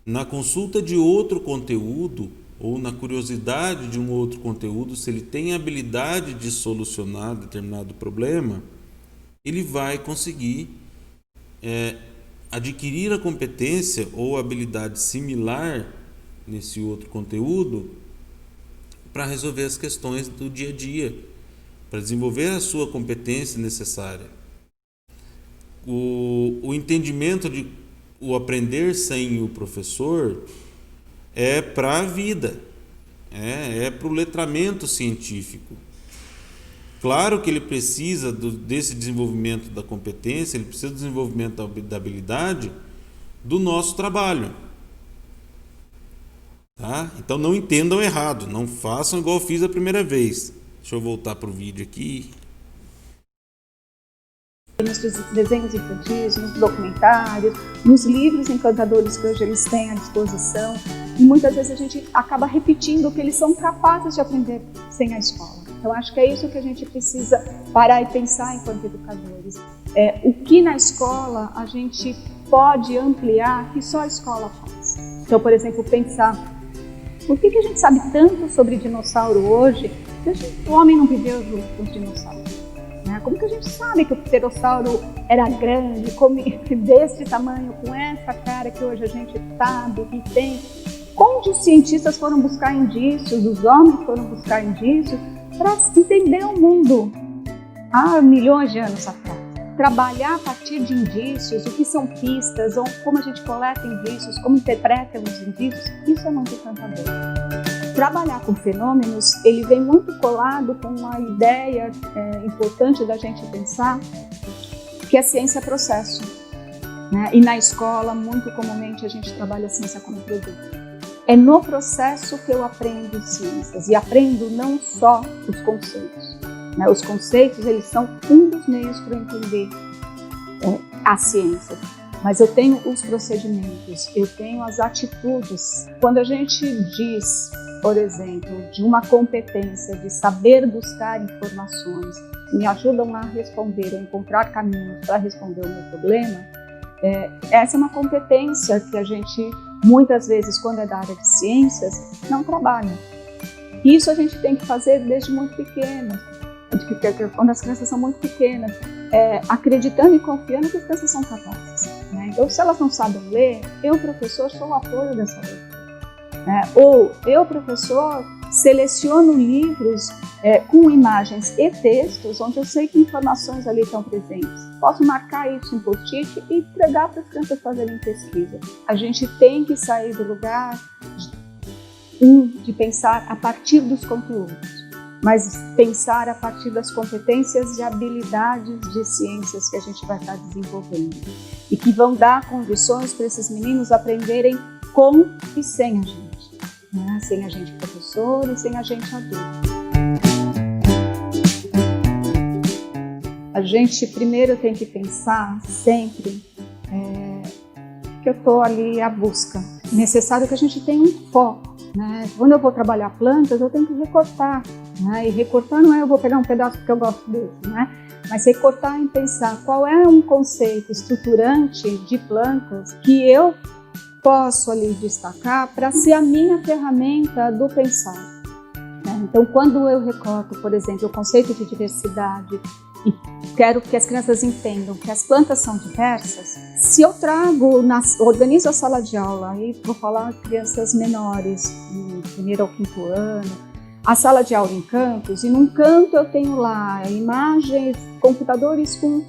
na consulta de outro conteúdo, ou na curiosidade de um outro conteúdo, se ele tem a habilidade de solucionar determinado problema, ele vai conseguir adquirir a competência ou habilidade similar nesse outro conteúdo para resolver as questões do dia a dia, para desenvolver a sua competência necessária. O entendimento de o aprender sem o professor é para a vida, é para o letramento científico. Claro que ele precisa desse desenvolvimento da competência, ele precisa do desenvolvimento da habilidade do nosso trabalho. Tá? Então não entendam errado, não façam igual eu fiz a primeira vez. Deixa eu voltar para o vídeo aqui. Nos desenhos infantis, nos documentários, nos livros encantadores que hoje eles têm à disposição. E muitas vezes a gente acaba repetindo o que eles são capazes de aprender sem a escola. Então acho que é isso que a gente precisa parar e pensar enquanto educadores. O que na escola a gente pode ampliar que só a escola faz. Então, por exemplo, pensar por que a gente sabe tanto sobre dinossauro hoje se o homem não viveu junto com os dinossauros. Como que a gente sabe que o pterossauro era grande, desse tamanho, com essa cara que hoje a gente sabe que tem? Onde os cientistas foram buscar indícios, os homens foram buscar indícios para entender o mundo há milhões de anos atrás. Trabalhar a partir de indícios, o que são pistas, ou como a gente coleta indícios, como interpreta os indícios, isso é muito encantador. Trabalhar com fenômenos, ele vem muito colado com uma ideia importante da gente pensar, que a ciência é processo. Né? E na escola, muito comumente, a gente trabalha a ciência como produto. É no processo que eu aprendo ciências, e aprendo não só os conceitos. Né? Os conceitos, eles são um dos meios para eu entender a ciência. Mas eu tenho os procedimentos, eu tenho as atitudes. Quando a gente diz, por exemplo, de uma competência de saber buscar informações que me ajudam a responder, a encontrar caminhos para responder o meu problema, essa é uma competência que a gente, muitas vezes, quando é da área de ciências, não trabalha. Isso a gente tem que fazer desde muito pequeno, quando as crianças são muito pequenas, acreditando e confiando que as crianças são capazes. Né? Então, se elas não sabem ler, eu, professor, sou o apoio dessa leitura. Ou eu, professor, seleciono livros com imagens e textos, onde eu sei que informações ali estão presentes. Posso marcar isso em post-it e entregar para as crianças fazerem pesquisa. A gente tem que sair do lugar de pensar a partir dos conteúdos, mas pensar a partir das competências e habilidades de ciências que a gente vai estar desenvolvendo e que vão dar condições para esses meninos aprenderem com e sem a gente, né? Sem a gente professor e sem a gente adulto. A gente primeiro tem que pensar sempre que eu estou ali à busca. É necessário que a gente tenha um foco, né? Quando eu vou trabalhar plantas, eu tenho que recortar, né? E recortar não é eu vou pegar um pedaço porque eu gosto desse, né? Mas recortar em pensar qual é um conceito estruturante de plantas que eu posso ali destacar para ser a minha ferramenta do pensar, né? Então, quando eu recorto, por exemplo, o conceito de diversidade e quero que as crianças entendam que as plantas são diversas, se eu organizo a sala de aula, aí vou falar crianças menores, do primeiro ao quinto ano, a sala de aula em campos, e num canto eu tenho lá imagens, computadores com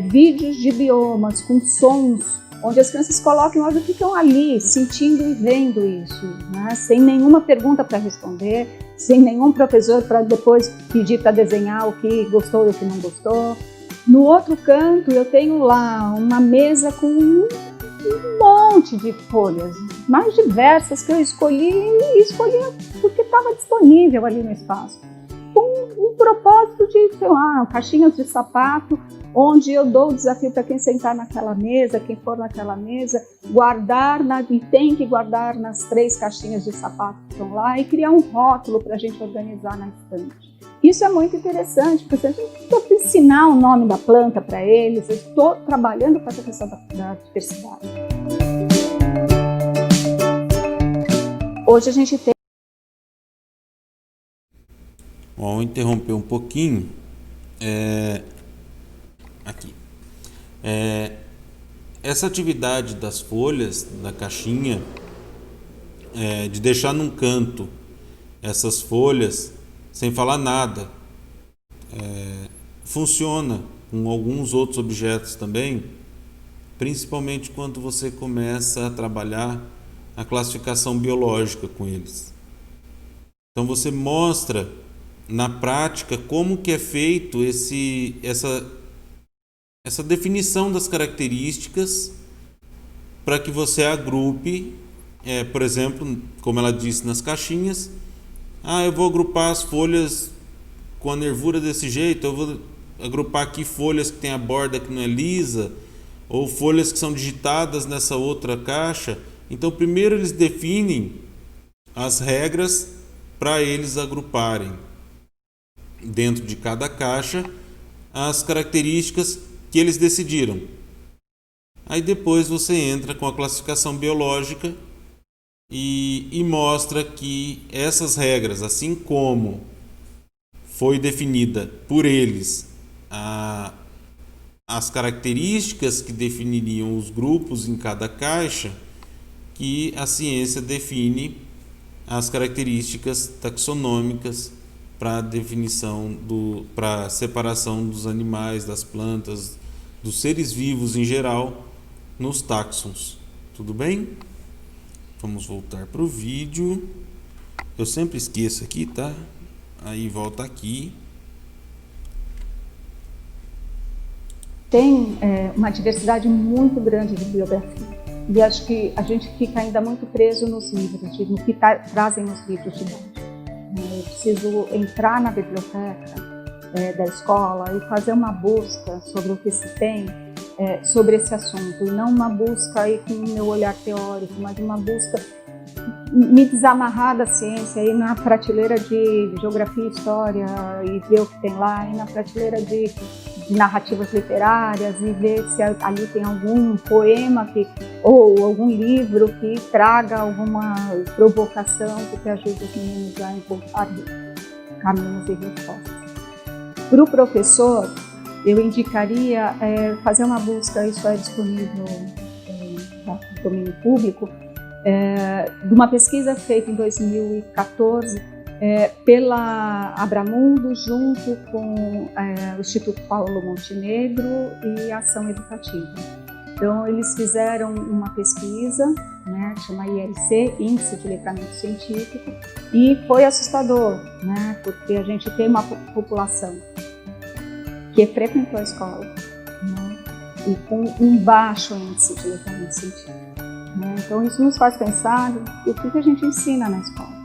vídeos de biomas, com sons, onde as crianças colocam e ficam ali, sentindo e vendo isso, né? Sem nenhuma pergunta para responder, sem nenhum professor para depois pedir para desenhar o que gostou e o que não gostou. No outro canto eu tenho lá uma mesa com um monte de folhas, mais diversas que eu escolhi porque estava disponível ali no espaço. Com um propósito de, sei lá, caixinhas de sapato, onde eu dou o desafio para quem sentar naquela mesa, quem for naquela mesa, e tem que guardar nas 3 caixinhas de sapato que estão lá e criar um rótulo para a gente organizar na estante. Isso é muito interessante, porque eu não estou ensinar o nome da planta para eles, eu estou trabalhando com essa questão da diversidade. Hoje a gente tem... Vou interromper um pouquinho. Aqui. Essa atividade das folhas, da caixinha, de deixar num canto essas folhas sem falar nada, funciona com alguns outros objetos também, principalmente quando você começa a trabalhar a classificação biológica com eles. Então você mostra na prática como que é feito essa definição das características para que você agrupe, por exemplo, como ela disse nas caixinhas, eu vou agrupar as folhas com a nervura desse jeito, eu vou agrupar aqui folhas que tem a borda que não é lisa, ou folhas que são digitadas nessa outra caixa. Então primeiro eles definem as regras para eles agruparem dentro de cada caixa as características que eles decidiram. Aí depois você entra com a classificação biológica e mostra que essas regras, assim como foi definida por eles as características que definiriam os grupos em cada caixa, que a ciência define as características taxonômicas para a definição, para a separação dos animais, das plantas, dos seres vivos em geral, nos táxons. Tudo bem? Vamos voltar para o vídeo. Eu sempre esqueço aqui, tá? Aí volta aqui. Tem uma diversidade muito grande de biografia. E acho que a gente fica ainda muito preso nos livros, no que trazem os livros de idade. Eu preciso entrar na biblioteca da escola e fazer uma busca sobre o que se tem sobre esse assunto. E não uma busca aí com o meu olhar teórico, mas uma busca me desamarrar da ciência, ir na prateleira de geografia e história e ver o que tem lá, ir na prateleira de narrativas literárias e ver se ali tem algum poema ou algum livro que traga alguma provocação que ajude os meninos a encontrar caminhos e respostas. Para o professor, eu indicaria fazer uma busca, isso é disponível no domínio público, de uma pesquisa feita em 2014 pela Abramundo, junto com o Instituto Paulo Montenegro e a Ação Educativa. Então, eles fizeram uma pesquisa né, chama ILC, Índice de Letramento Científico, e foi assustador, né, porque a gente tem uma população que frequentou a escola, né, e com um baixo índice de letramento científico. Né? Então isso nos faz pensar o que a gente ensina na escola,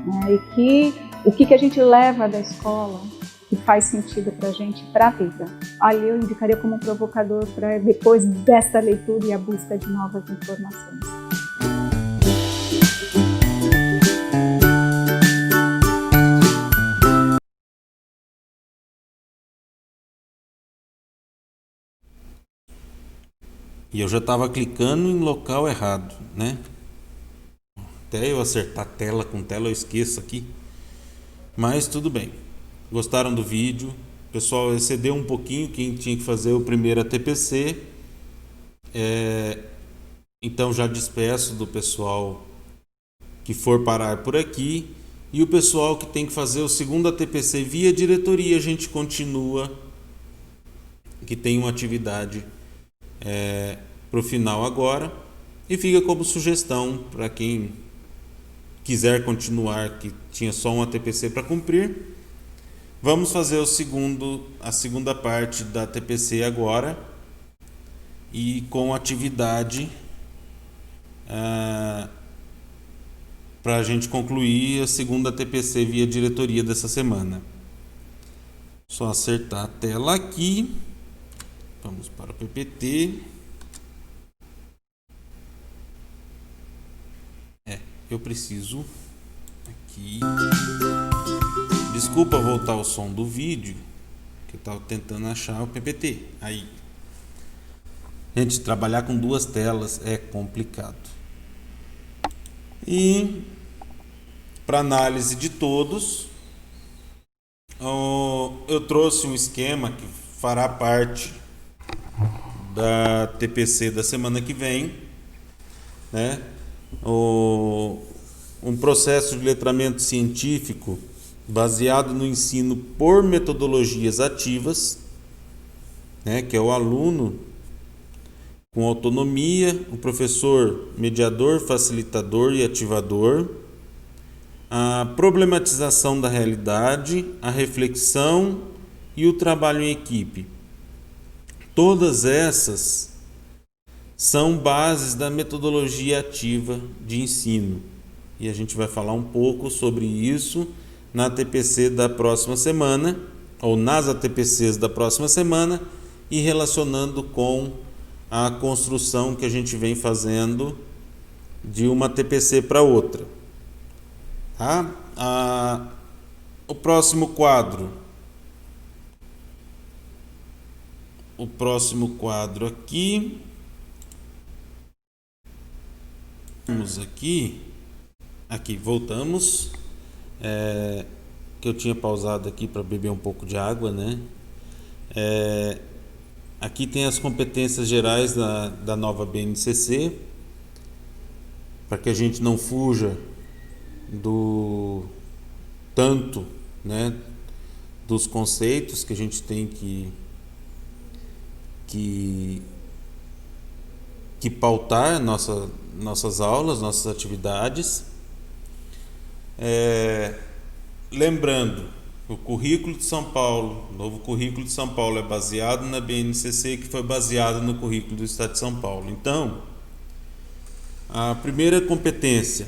né, e o que a gente leva da escola que faz sentido para a gente, para a vida. Ali eu indicaria como um provocador para depois desta leitura e a busca de novas informações. E eu já estava clicando em local errado, né? Até eu acertar tela com tela eu esqueço aqui. Mas tudo bem. Gostaram do vídeo? O pessoal excedeu um pouquinho quem tinha que fazer o primeiro ATPC. Então já despeço do pessoal que for parar por aqui. E o pessoal que tem que fazer o segundo ATPC via diretoria, a gente continua, que tem uma atividade para o final agora, e fica como sugestão para quem quiser continuar, que tinha só um ATPC para cumprir. Vamos fazer a segunda parte da TPC agora, e com atividade para a gente concluir a segunda TPC via diretoria dessa semana. Só acertar a tela aqui. Vamos para o PPT. Eu preciso aqui. Desculpa voltar o som do vídeo, que eu estava tentando achar o PPT. Aí. Gente, trabalhar com duas telas é complicado. E para análise de todos, eu trouxe um esquema que fará parte da TPC da semana que vem, né? Um processo de letramento científico baseado no ensino por metodologias ativas, né? Que é o aluno com autonomia, o professor mediador, facilitador e ativador, a problematização da realidade, a reflexão e o trabalho em equipe. Todas essas são bases da metodologia ativa de ensino. E a gente vai falar um pouco sobre isso na TPC da próxima semana, ou nas ATPCs da próxima semana, e relacionando com a construção que a gente vem fazendo de uma TPC para outra. Tá? O próximo quadro aqui. Vamos aqui, voltamos. Que eu tinha pausado aqui para beber um pouco de água, né? Aqui tem as competências gerais da nova BNCC, para que a gente não fuja tanto, né, dos conceitos que a gente tem que pautar nossas aulas, nossas atividades. Lembrando, o currículo de São Paulo, o novo currículo de São Paulo é baseado na BNCC, que foi baseado no currículo do Estado de São Paulo. Então, a primeira competência,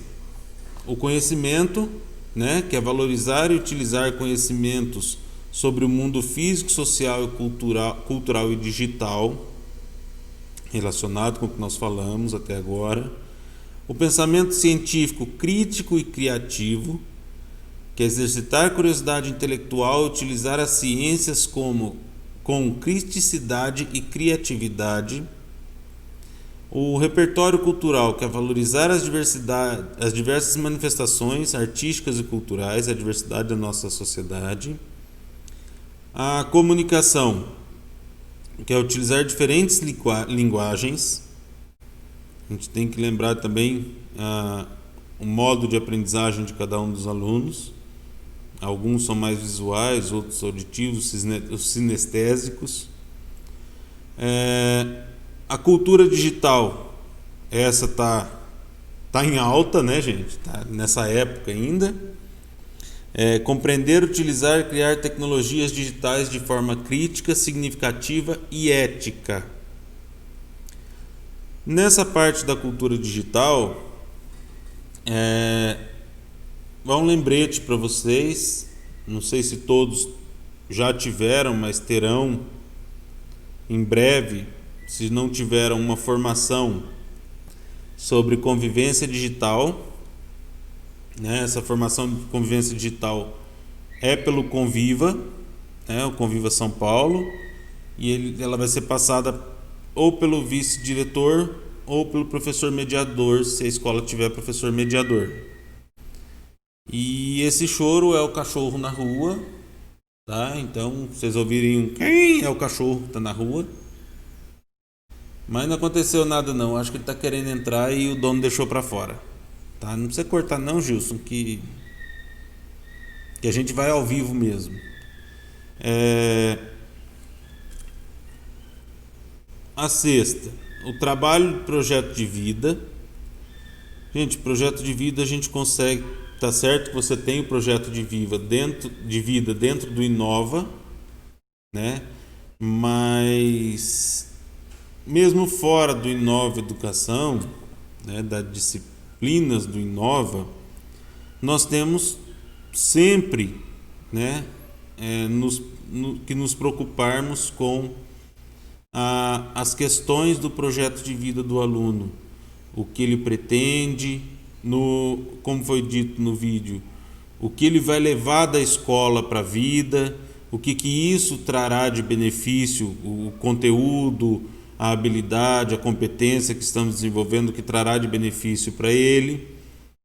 o conhecimento, né, que é valorizar e utilizar conhecimentos sobre o mundo físico, social e cultural e digital, relacionado com o que nós falamos até agora. O pensamento científico crítico e criativo, que é exercitar curiosidade intelectual e utilizar as ciências com criticidade e criatividade. O repertório cultural, que é valorizar as diversas manifestações artísticas e culturais, a diversidade da nossa sociedade. A comunicação, que é utilizar diferentes linguagens. A gente tem que lembrar também o modo de aprendizagem de cada um dos alunos. Alguns são mais visuais, outros auditivos, os sinestésicos. A cultura digital, essa está tá em alta, né, gente? Tá nessa época ainda. Compreender, utilizar e criar tecnologias digitais de forma crítica, significativa e ética. Nessa parte da cultura digital, vai um lembrete para vocês. Não sei se todos já tiveram, mas terão em breve, se não tiveram, uma formação sobre convivência digital. Essa formação de convivência digital é pelo Conviva, o Conviva São Paulo, e ela vai ser passada ou pelo vice-diretor ou pelo professor mediador, se a escola tiver professor mediador. E esse choro é o cachorro na rua, tá? Então, vocês ouvirem quem é o cachorro que está na rua. Mas não aconteceu nada não, acho que ele está querendo entrar e o dono deixou para fora. Tá? Não precisa cortar não, Gilson, que a gente vai ao vivo mesmo. A sexta, o trabalho de projeto de vida. Gente, projeto de vida a gente consegue, tá certo que você tem o projeto de vida dentro do Inova, né? Mas mesmo fora do Inova Educação, né, das disciplinas do Inova, nós temos sempre, né, que nos preocuparmos com as questões do projeto de vida do aluno, o que ele pretende, como foi dito no vídeo, o que ele vai levar da escola para a vida, o que isso trará de benefício, o conteúdo, a habilidade, a competência que estamos desenvolvendo, que trará de benefício para ele,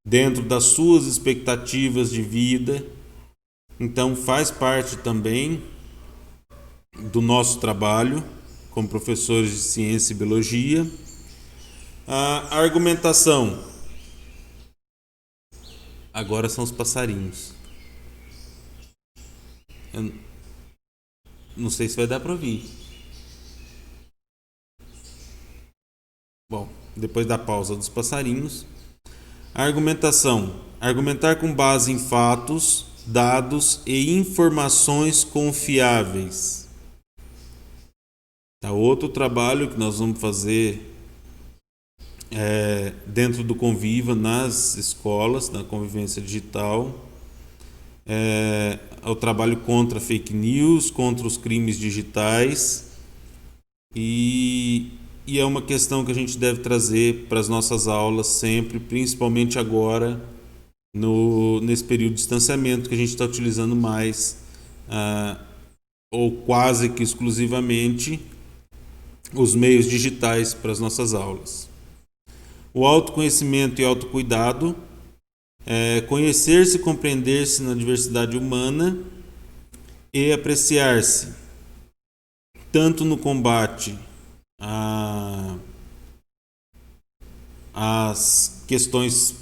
dentro das suas expectativas de vida. Então faz parte também do nosso trabalho como professores de ciência e biologia. A argumentação. Agora são os passarinhos. Eu não sei se vai dar para ouvir. Bom, depois da pausa dos passarinhos. A argumentação. Argumentar com base em fatos, dados e informações confiáveis. Tá, outro trabalho que nós vamos fazer dentro do Conviva, nas escolas, na convivência digital. É o trabalho contra fake news, contra os crimes digitais. E é uma questão que a gente deve trazer para as nossas aulas sempre, principalmente agora, nesse período de distanciamento, que a gente está utilizando mais, ou quase que exclusivamente, os meios digitais para as nossas aulas. O autoconhecimento e autocuidado, conhecer-se e compreender-se na diversidade humana e apreciar-se, tanto no combate às questões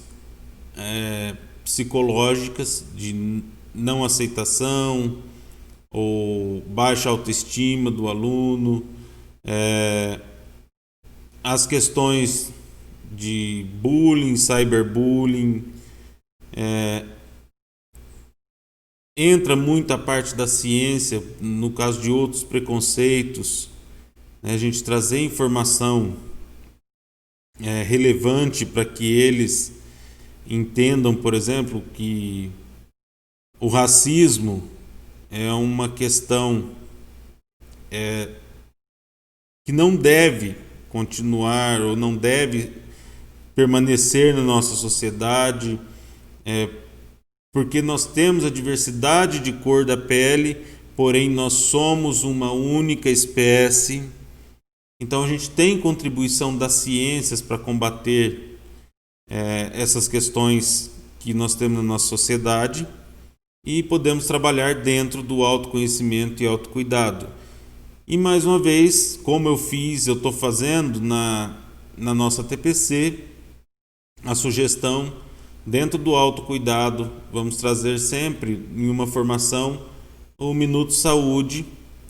psicológicas de não aceitação ou baixa autoestima do aluno, as questões de bullying, cyberbullying, entra muita parte da ciência, no caso de outros preconceitos, né, a gente trazer informação relevante para que eles entendam, por exemplo, que o racismo é uma questão que não deve continuar ou não deve permanecer na nossa sociedade, porque nós temos a diversidade de cor da pele, porém nós somos uma única espécie. Então a gente tem contribuição das ciências para combater essas questões que nós temos na nossa sociedade, e podemos trabalhar dentro do autoconhecimento e autocuidado. E mais uma vez, como eu estou fazendo na nossa TPC, a sugestão dentro do autocuidado, vamos trazer sempre em uma formação o Minuto Saúde,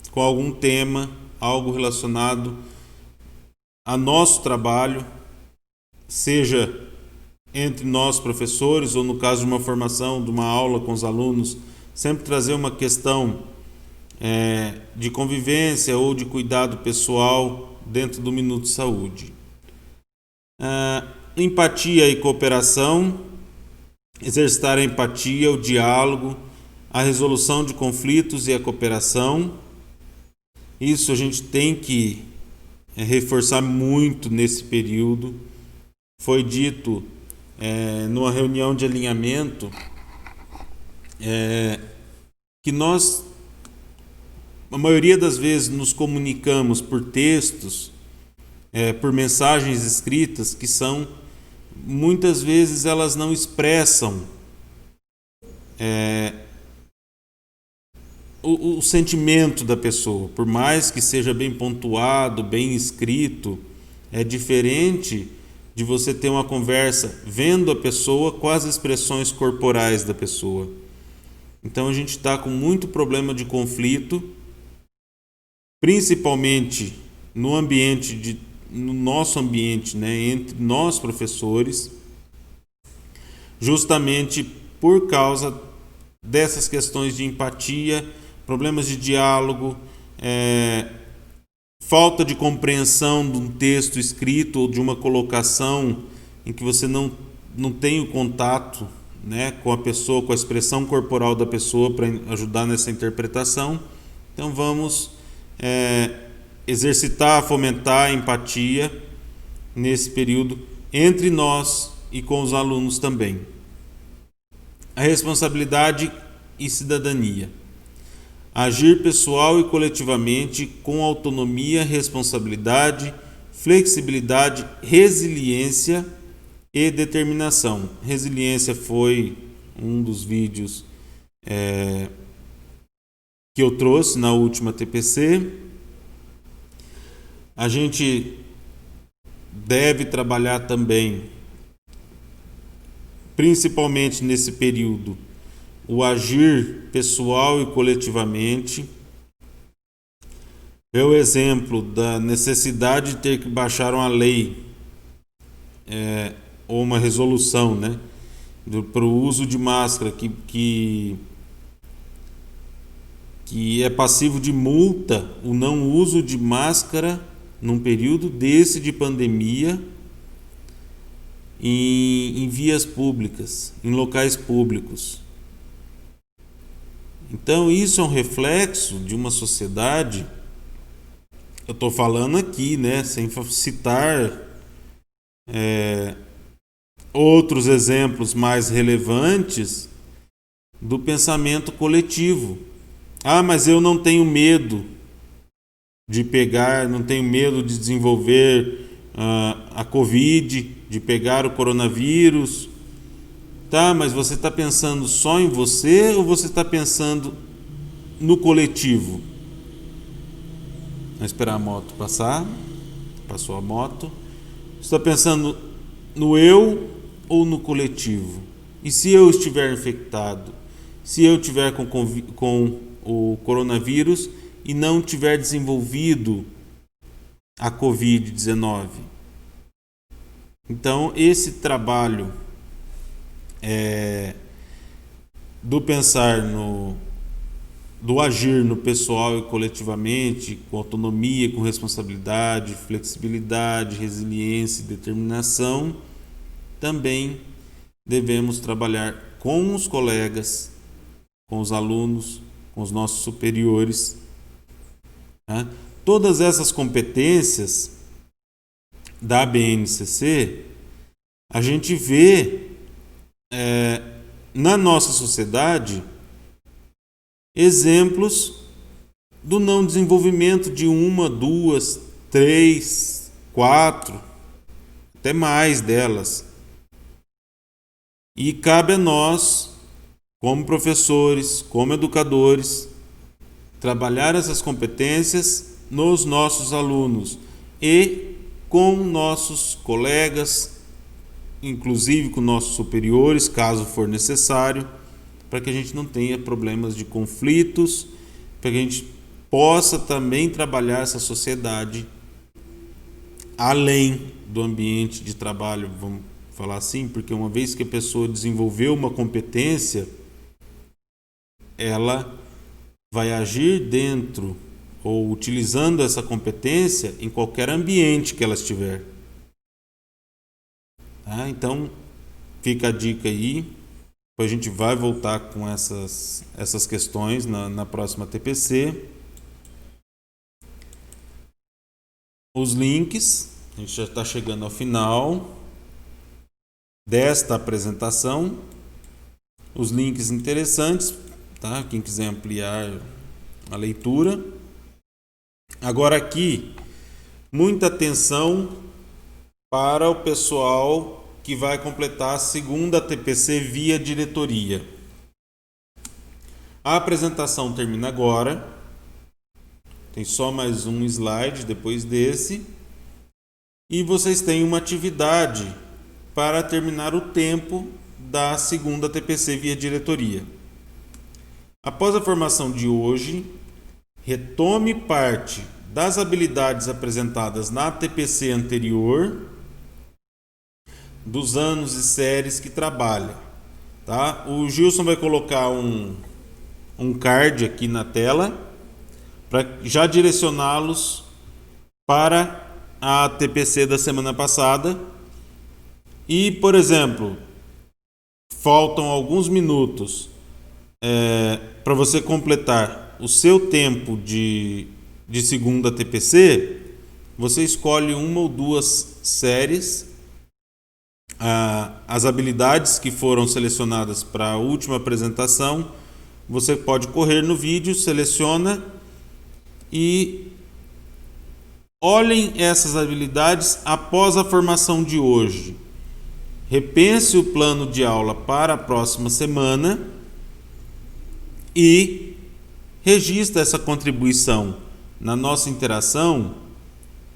com algum tema, algo relacionado a nosso trabalho, seja entre nós professores, ou no caso de uma formação, de uma aula com os alunos, sempre trazer uma questão de convivência ou de cuidado pessoal dentro do Minuto Saúde. Empatia e cooperação, exercitar a empatia, o diálogo, a resolução de conflitos e a cooperação. Isso a gente tem que reforçar muito nesse período. Foi dito numa reunião de alinhamento que nós, a maioria das vezes, nos comunicamos por textos, por mensagens escritas, que são, muitas vezes, elas não expressam o sentimento da pessoa. Por mais que seja bem pontuado, bem escrito, é diferente de você ter uma conversa vendo a pessoa com as expressões corporais da pessoa. Então a gente está com muito problema de conflito, principalmente no nosso ambiente, entre nós professores, justamente por causa dessas questões de empatia, problemas de diálogo, falta de compreensão de um texto escrito ou de uma colocação em que você não tem o contato, com a pessoa, com a expressão corporal da pessoa para ajudar nessa interpretação. Então vamos exercitar, fomentar a empatia nesse período entre nós e com os alunos também. A responsabilidade e cidadania. Agir pessoal e coletivamente com autonomia, responsabilidade, flexibilidade, resiliência e determinação. Resiliência foi um dos vídeos que eu trouxe na última TPC. A gente deve trabalhar também, principalmente nesse período, o agir pessoal e coletivamente. É o exemplo da necessidade de ter que baixar uma lei ou uma resolução, para o uso de máscara, que é passivo de multa o não uso de máscara num período desse de pandemia em vias públicas, em locais públicos. Então isso é um reflexo de uma sociedade. Eu estou falando aqui, sem citar outros exemplos mais relevantes do pensamento coletivo. Mas eu não tenho medo de pegar, não tenho medo de desenvolver a Covid, de pegar o coronavírus. Mas você está pensando só em você ou você está pensando no coletivo? Vamos esperar a moto passar. Passou a moto. Você está pensando no eu ou no coletivo? E se eu estiver infectado? Se eu estiver com o coronavírus e não tiver desenvolvido a Covid-19? Então, esse trabalho do pensar do agir no pessoal e coletivamente, com autonomia, com responsabilidade, flexibilidade, resiliência e determinação, também devemos trabalhar com os colegas, com os alunos, com os nossos superiores. Todas essas competências da BNCC, a gente vê na nossa sociedade exemplos do não desenvolvimento de 1, 2, 3, 4, até mais delas. E cabe a nós, como professores, como educadores, trabalhar essas competências nos nossos alunos e com nossos colegas, inclusive com nossos superiores, caso for necessário, para que a gente não tenha problemas de conflitos, para que a gente possa também trabalhar essa sociedade além do ambiente de trabalho, vamos falar assim, porque uma vez que a pessoa desenvolveu uma competência, ela vai agir dentro ou utilizando essa competência em qualquer ambiente que ela estiver. Tá? Então, fica a dica aí. Depois a gente vai voltar com essas questões na próxima TPC. Os links, a gente já está chegando ao final desta apresentação. Os links interessantes, tá? Quem quiser ampliar a leitura. Agora aqui, muita atenção para o pessoal que vai completar a segunda TPC via diretoria. A apresentação termina agora. Tem só mais um slide depois desse. E vocês têm uma atividade para terminar o tempo da segunda TPC via diretoria. Após a formação de hoje, retome parte das habilidades apresentadas na TPC anterior, dos anos e séries que trabalha. Tá? O Gilson vai colocar um card aqui na tela para já direcioná-los para a TPC da semana passada. E, por exemplo, faltam alguns minutos para você completar o seu tempo de segunda TPC. Você escolhe uma ou duas séries. As habilidades que foram selecionadas para a última apresentação, você pode correr no vídeo, seleciona e olhem essas habilidades após a formação de hoje. Repense o plano de aula para a próxima semana e registre essa contribuição na nossa interação,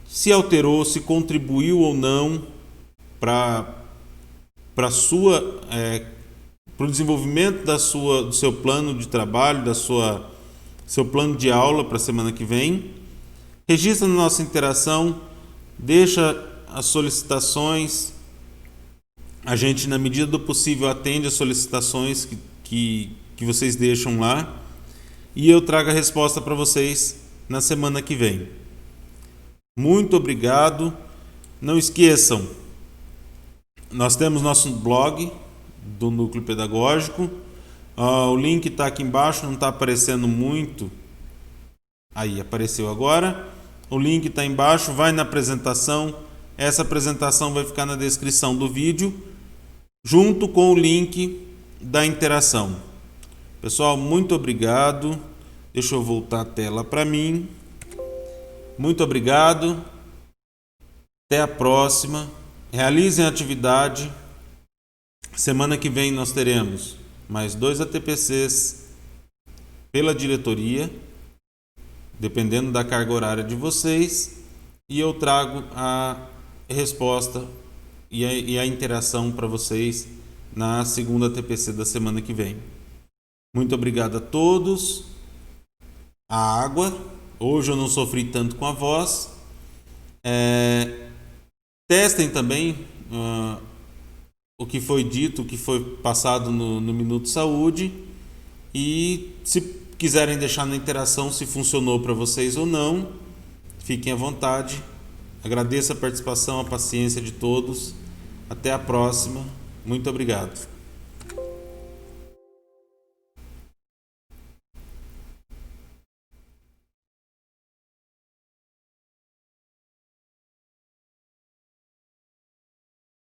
se alterou, se contribuiu ou não para o desenvolvimento do seu plano de trabalho, seu plano de aula para a semana que vem. Registra na nossa interação, deixa as solicitações. A gente, na medida do possível, atende as solicitações que vocês deixam lá. E eu trago a resposta para vocês na semana que vem. Muito obrigado. Não esqueçam, nós temos nosso blog do Núcleo Pedagógico. O link está aqui embaixo, não está aparecendo muito. Aí, apareceu agora. O link está embaixo, vai na apresentação. Essa apresentação vai ficar na descrição do vídeo, junto com o link da interação. Pessoal, muito obrigado. Deixa eu voltar a tela para mim. Muito obrigado. Até a próxima. Realizem a atividade. Semana que vem nós teremos mais 2 ATPCs pela diretoria, dependendo da carga horária de vocês, e eu trago a resposta e a interação para vocês na segunda TPC da semana que vem. Muito obrigado a todos. A água, hoje eu não sofri tanto com a voz. Testem também o que foi dito, o que foi passado no Minuto Saúde, e se quiserem deixar na interação se funcionou para vocês ou não, fiquem à vontade. Agradeço a participação, a paciência de todos. Até a próxima. Muito obrigado.